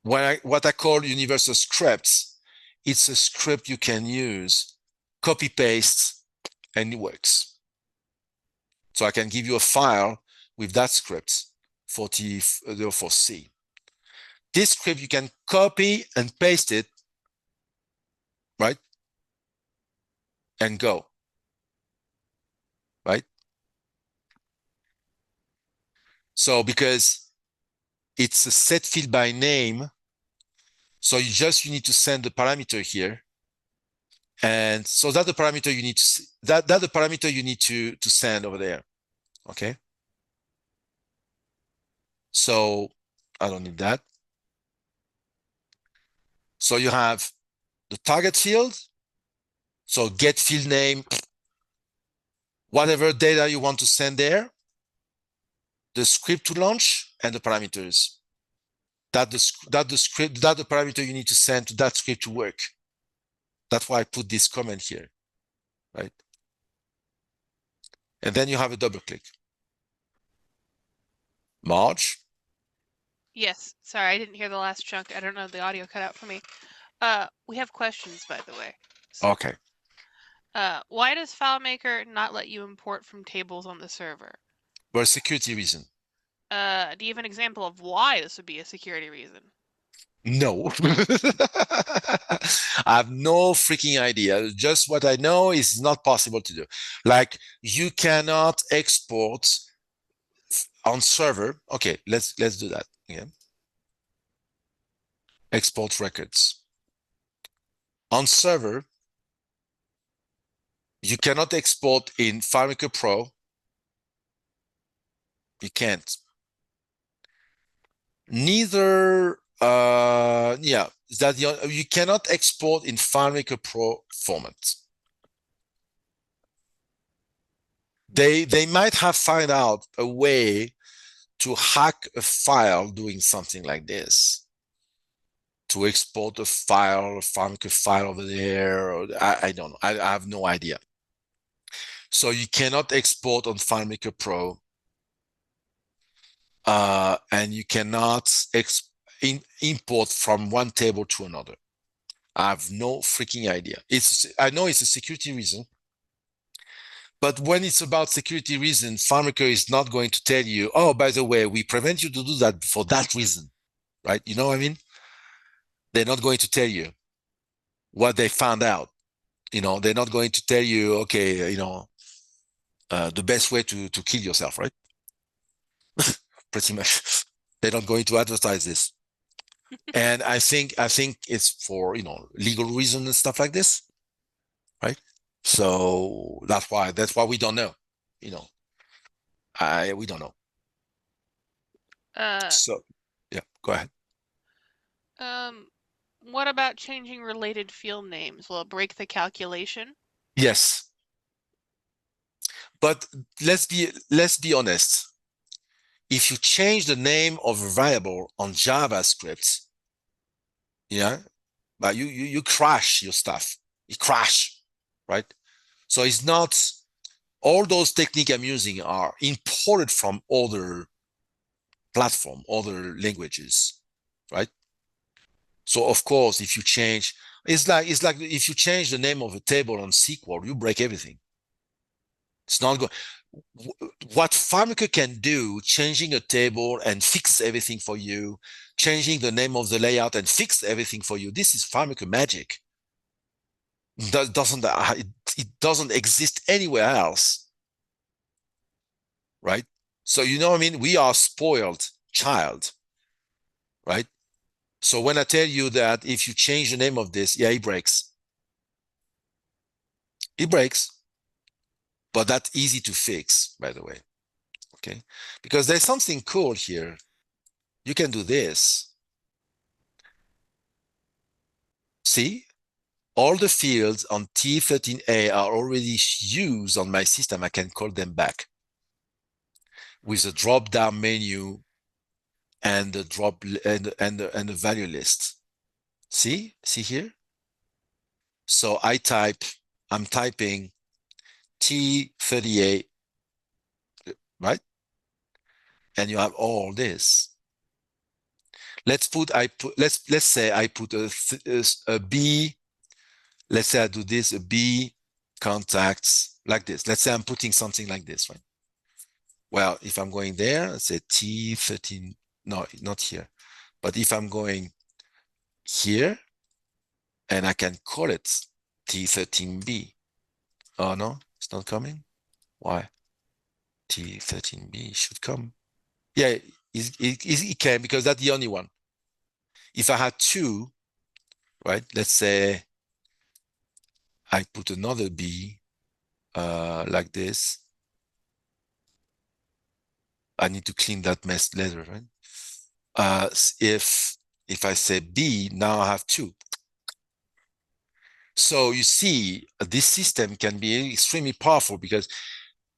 Speaker 2: What I call universal scripts, it's a script you can use, copy paste, and it works. So I can give you a file with that script for C. This script, you can copy and paste it, right? And go, right? So because it's a set field by name, so you need to send the parameter here. And so that's the parameter you need to, that's the parameter you need to send over there. Okay. So I don't need that. So you have the target field. So get field name, whatever data you want to send there, the script to launch, and the parameters. That the parameter you need to send to that script to work. That's why I put this comment here, right? And then you have a double click. Marge?
Speaker 1: Yes. Sorry, I didn't hear the last chunk. I don't know. The audio cut out for me. We have questions, by the way. So,
Speaker 2: okay.
Speaker 1: Why does FileMaker not let you import from tables on the server?
Speaker 2: For a security reason.
Speaker 1: Do you have an example of why this would be a security reason?
Speaker 2: No. I have no freaking idea. Just what I know is not possible to do. Like, you cannot export on server. Okay, let's do that again. Export records. On server, you cannot export in FileMaker Pro. You can't. Neither, you cannot export in FileMaker Pro format. They might have found out a way to hack a file doing something like this, to export a file, a FileMaker file over there, or I don't know. I have no idea. So you cannot export on FileMaker Pro, and you cannot import from one table to another. I have no freaking idea. I know it's a security reason, but when it's about security reason, FileMaker is not going to tell you, oh, by the way, we prevent you to do that for that reason, right? You know what I mean? They're not going to tell you what they found out. They're not going to tell you, okay, the best way to kill yourself, right? Pretty much. They're not going to advertise this. And I think it's for, legal reasons and stuff like this, right? So that's why we don't know, we don't know. So yeah, go ahead.
Speaker 1: What about changing related field names? Will it break the calculation?
Speaker 2: Yes. But let's be honest. If you change the name of a variable on JavaScript, yeah, but you crash your stuff. You crash, right? So it's not all those techniques I'm using are imported from other platform, other languages, right? So of course, if you change, it's like if you change the name of a table on SQL, you break everything. It's not good. What FileMaker can do, changing a table and fix everything for you, changing the name of the layout and fix everything for you. This is FileMaker magic. It doesn't exist anywhere else, right? So you know what I mean? We are spoiled child, right? So when I tell you that if you change the name of this, yeah, it breaks. It breaks. But that's easy to fix, by the way. Okay? Because there's something cool here. You can do this. See? All the fields on T13A are already used on my system. I can call them back with a drop-down menu and the the value list. See here? So I'm typing T38, right? And you have all this. Let's say I put a B. Let's say I do this, a B contacts like this. Let's say I'm putting something like this, right? Well, if I'm going there, let's say T13, no, not here. But if I'm going here, and I can call it T13B. Oh, no, it's not coming. Why? T13B should come. Yeah, it can, because that's the only one. If I had two, right, let's say I put another B like this. I need to clean that mess later, right? If I say B, now I have two. So you see, this system can be extremely powerful because,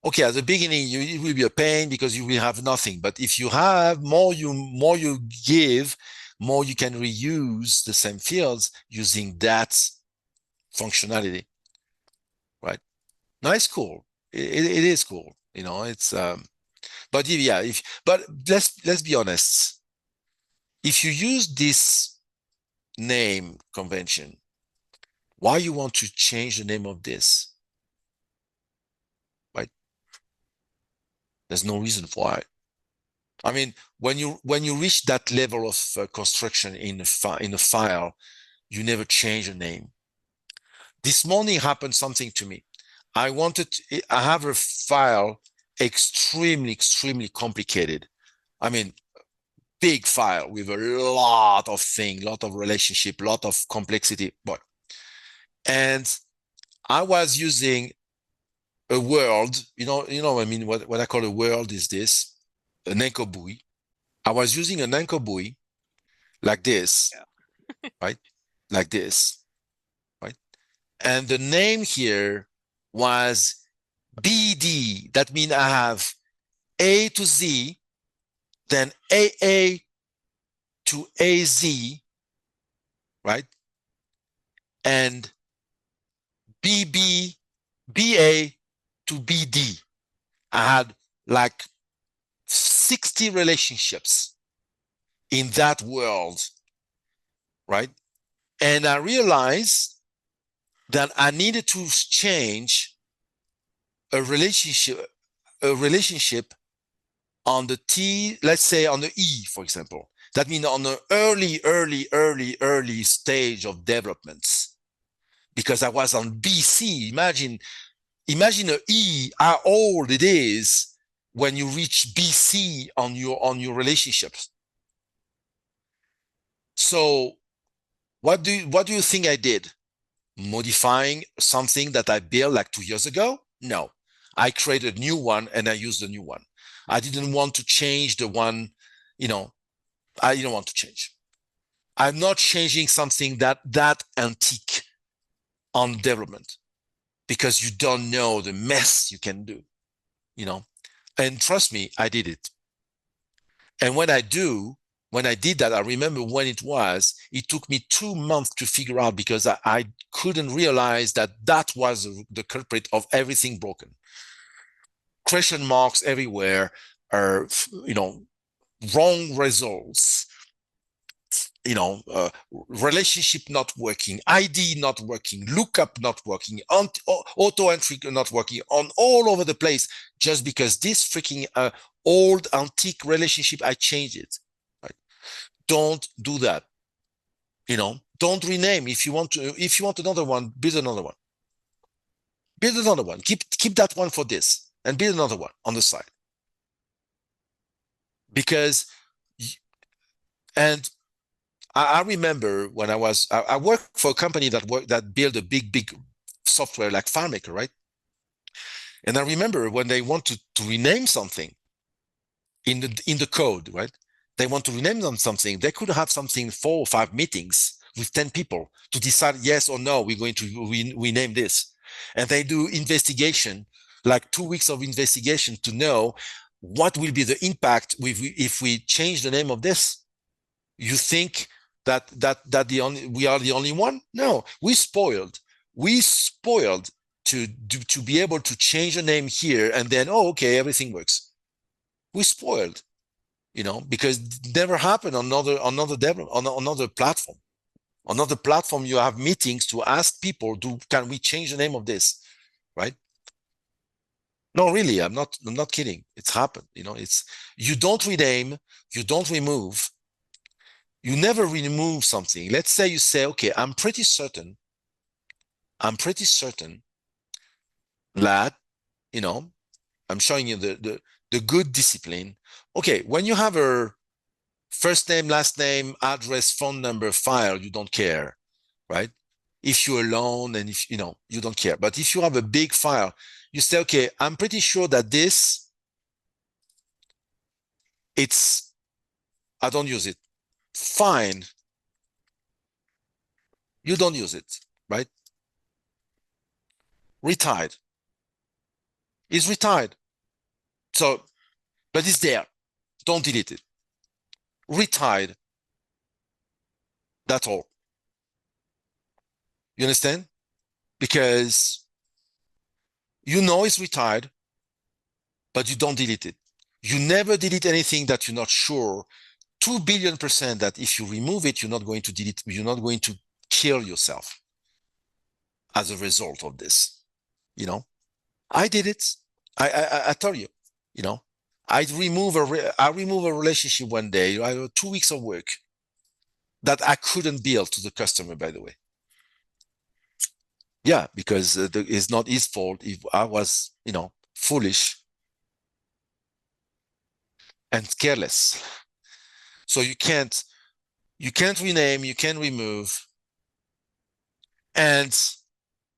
Speaker 2: okay, at the beginning, it will be a pain because you will have nothing. But if you have more you give, more you can reuse the same fields using that functionality, right? Now it's cool. It is cool. It's but yeah, but let's be honest. If you use this name convention, why you want to change the name of this, right? There's no reason why. I mean, when you reach that level of construction in a file, you never change the name. This morning happened something to me. I have a file extremely complicated. I mean, big file with a lot of things, lot of relationship, lot of complexity. And I was using a world, I mean, what I call a world is this, an anchor buoy. I was using an anchor buoy like this,
Speaker 1: Yeah.
Speaker 2: right? Like this, right? And the name here was BD. That means I have A to Z, then AA to AZ, right? And BB, BA to BD. I had like 60 relationships in that world, right? And I realized that I needed to change a relationship on the T, let's say on the E, for example. That means on the early stage of developments. Because I was on BC. Imagine a E, how old it is when you reach BC on your relationships. So what do you think I did? Modifying something that I built like 2 years ago? No. I created a new one and I used the new one. I didn't want to change the one, you know, I didn't want to change. I'm not changing something that antique on development because you don't know the mess you can do, you know. And trust me, I did it. And when I did that, I remember when it took me 2 months to figure out because I couldn't realize that was the culprit of everything broken. Question marks everywhere, are, wrong results, relationship not working, ID not working, lookup not working, auto entry not working, on all over the place, just because this freaking old antique relationship, I changed it. Right? Don't do that. Don't rename. If you want another one, build another one. Build another one. Keep that one for this, and build another one on the side. Because, and I remember when I worked for a company that built a big software like FileMaker, right? And I remember when they want to rename something in the code, right? They want to rename them something. They could have something 4 or 5 meetings with 10 people to decide yes or no, we're going to rename this. And they do investigation, like 2 weeks of investigation to know what will be the impact if we change the name of this. You think that we are the only one? No, we spoiled. We spoiled to be able to change the name here and then, oh, okay, everything works. We spoiled, because it never happened on another platform. On another platform, you have meetings to ask people, can we change the name of this, right? No, really, I'm not kidding. It's happened. You don't rename, you don't remove, you never remove something. Let's say you say, okay, I'm pretty certain that, you know, I'm showing you the good discipline. Okay, when you have a first name, last name, address, phone number file, you don't care, right? If you're alone and if, you don't care. But if you have a big file, you say, okay, I'm pretty sure that I don't use it. Fine. You don't use it, right? Retired. It's retired. So, but it's there. Don't delete it. Retired. That's all. You understand? Because it's retired, but you don't delete it. You never delete anything that you're not sure 2 billion% that if you remove it, you're not going to delete, you're not going to kill yourself as a result of this. I did it. I tell you, you know, I remove a relationship one day. I had 2 weeks of work that I couldn't bill to the customer, by the way. Yeah, because it's not his fault if I was, foolish and careless. So you can't rename, you can't remove. And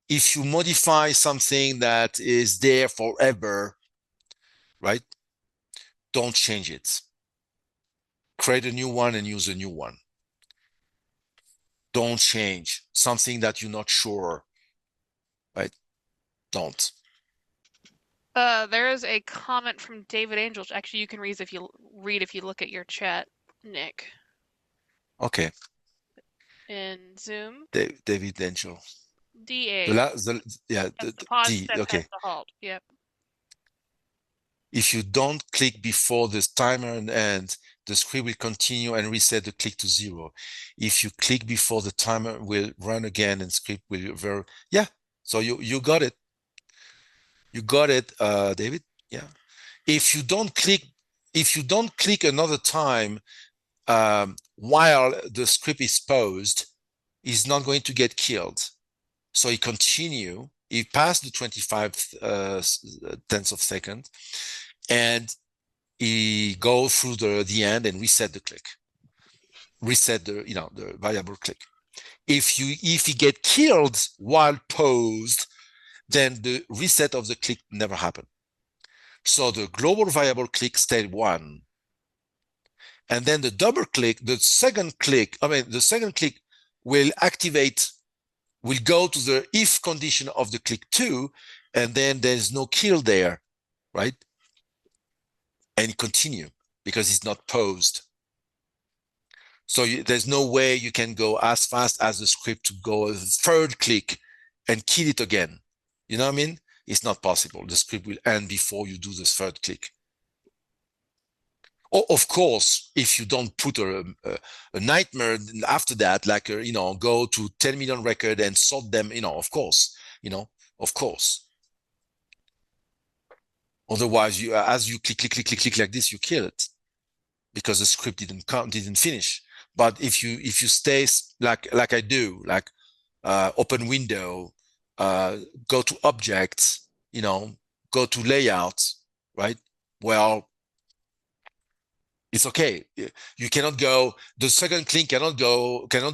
Speaker 2: if you modify something that is there forever, right? Don't change it. Create a new one and use a new one. Don't change something that you're not sure, right? Don't.
Speaker 1: There is a comment from David Angel. Actually, you can read if you look at your chat, Nick.
Speaker 2: Okay.
Speaker 1: in Zoom.
Speaker 2: David Angel.
Speaker 1: DA.
Speaker 2: Yeah,
Speaker 1: That's the pause,
Speaker 2: D.
Speaker 1: step,
Speaker 2: Okay.
Speaker 1: test, the halt. Yep.
Speaker 2: If you don't click before this timer and the script will continue and reset the click to 0. If you click before the timer will run again and script will yeah. So you got it. You got it, David. Yeah. If you don't click another time while the script is paused, it's not going to get killed. So he continue. He passed the 25 tenths of second, and he go through the end and reset the click, reset the variable click. If he get killed while paused, then the reset of the click never happened. So the global variable click stayed 1. And then the double click, the second click will activate, will go to the if condition of the click 2, and then there's no kill there, right? And continue because it's not paused. So there's no way you can go as fast as the script to go a third click and kill it again. You know what I mean? It's not possible. The script will end before you do the third click. Of course, if you don't put a nightmare after that, like, go to 10 million record and sort them, of course, of course. Otherwise, as you click like this, you kill it because the script didn't finish. But if you stay like I do, like open window, go to objects, go to layout, right? Well, it's okay. You cannot go, the second click cannot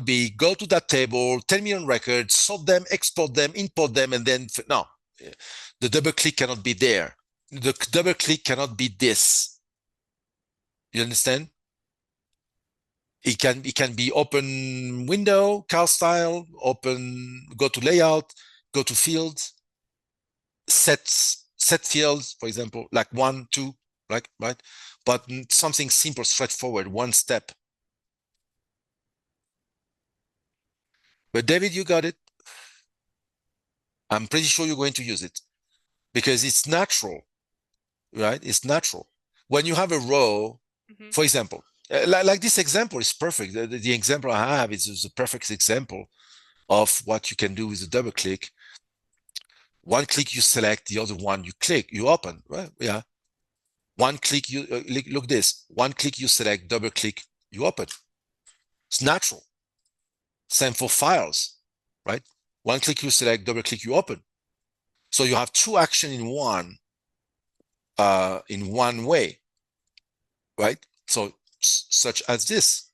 Speaker 2: be go to that table, 10 million records, sort them, export them, import them, and then, no. The double click cannot be there. The double click cannot be this. You understand? It can be open window, car style, go to layout, go to fields, set fields, for example, like 1, 2, right? But something simple, straightforward, one step. But David, you got it. I'm pretty sure you're going to use it because it's natural, right? It's natural. When you have a row, for example, like this example is perfect. The example I have is a perfect example of what you can do with a double click. One click you select, the other one you click, you open, right? Yeah. One click you look this. One click you select, double click, you open. It's natural. Same for files, right? One click you select, double click, you open. So you have two action in one way, right? So such as this.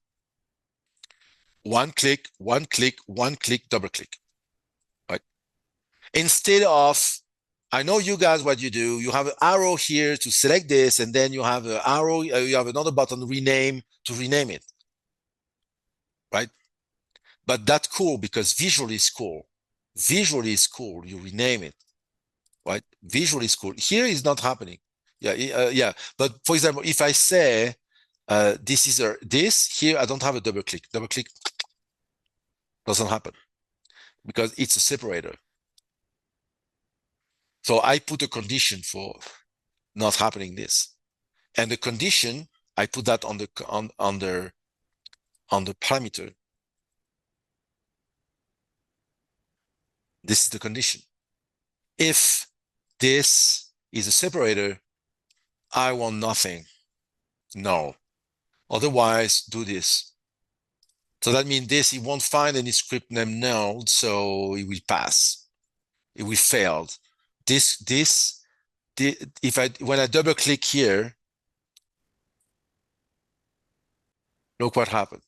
Speaker 2: One click, one click, one click, double click, right? Instead of, I know you guys what you do. You have an arrow here to select this, and then you have an arrow, you have another button, rename, to rename it, right? But that's cool because visually it's cool. Visually it's cool. You rename it, right? Visually it's cool. Here is not happening. Yeah. But for example, if I say this is this here, I don't have a double click. Double click doesn't happen because it's a separator. So I put a condition for not happening this, and the condition I put that on the parameter. This is the condition. If this is a separator, I want nothing. No. Otherwise, do this. So that means this, it won't find any script name null, so it will pass. It will fail. When I double click here, look what happened.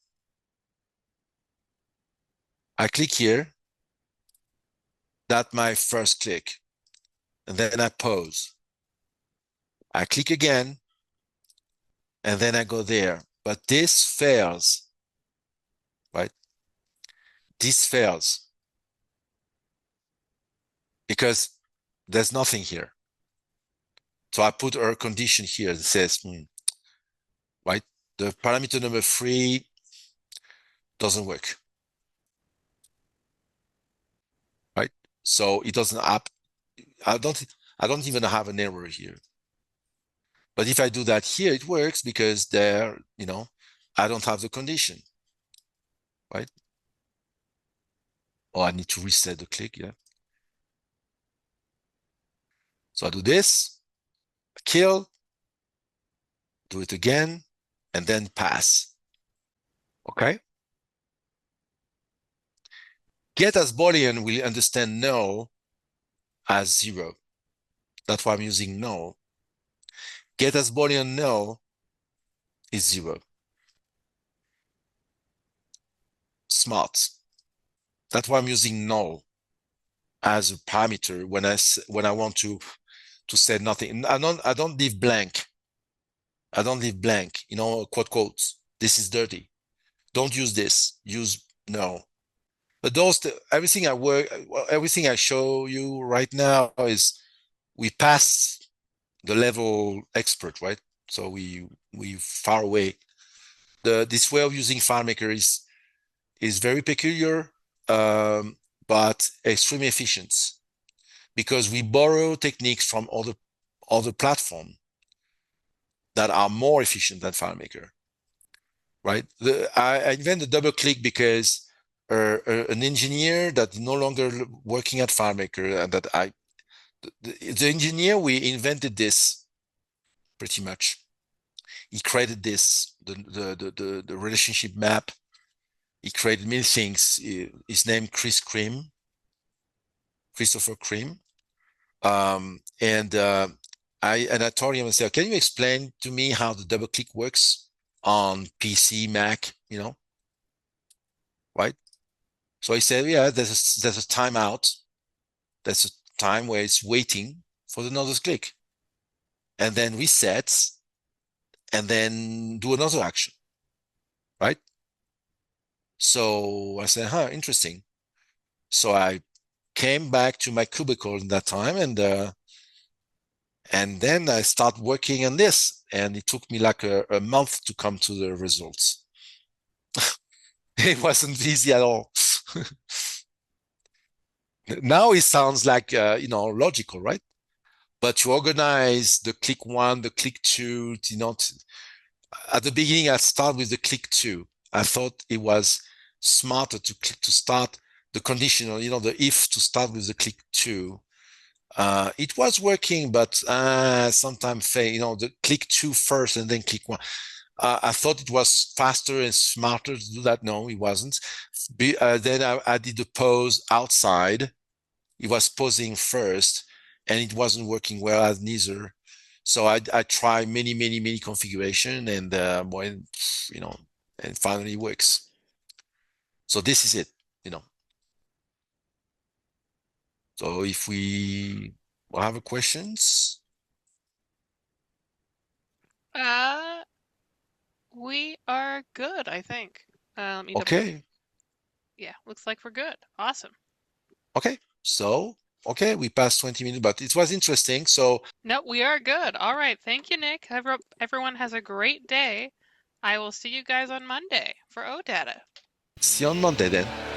Speaker 2: I click here, that's my first click. And then I pause. I click again, and then I go there. But this fails, right? This fails because there's nothing here. So I put a condition here that says, right? The parameter number 3 doesn't work. So it doesn't up. I don't even have an error here. But if I do that here, it works because there, I don't have the condition, right? Oh, I need to reset the click, yeah. So I do this, kill, do it again, and then pass. Okay? Get as Boolean will understand no as 0. That's why I'm using no. Get as Boolean no is 0. Smart. That's why I'm using no as a parameter when I want to say nothing. I don't leave blank. I don't leave blank, quote quotes. This is dirty. Don't use this. Use no. But everything I show you right now is we pass the level expert, right? So we far away. This way of using FileMaker is very peculiar, but extremely efficient because we borrow techniques from other platforms that are more efficient than FileMaker, right? I invented double click because an engineer that no longer working at FileMaker and the engineer, we invented this pretty much. He created this, the relationship map. He created many things. His name Christopher Krim. And I told him, I said, can you explain to me how the double click works on PC, Mac, right? So he said, yeah, there's a timeout. That's a time where it's waiting for the another click and then resets and then do another action, right? So I said, interesting. So I came back to my cubicle in that time and then I start working on this. And it took me like a month to come to the results. It wasn't easy at all. Now it sounds like, logical, right? But to organize the click 1, the click 2, at the beginning, I start with the click 2. I thought it was smarter to start the conditional, the if to start with the click 2. It was working, but sometimes fail, the click 2 first and then click 1. I thought it was faster and smarter to do that. No, it wasn't. Then I did the pause outside. It was pausing first, and it wasn't working well as neither. So I tried many configuration, and and finally it works. So this is it. So if we have questions,
Speaker 1: Uh, we are good, I think. Let me double.
Speaker 2: okay,
Speaker 1: Yeah, looks like we're good. Awesome.
Speaker 2: okay. So we passed 20 minutes, but it was interesting. So
Speaker 1: No, we are good. All right. Thank you, Nick. Everyone has a great day. I will see you guys on Monday for OData.
Speaker 2: see you on Monday then.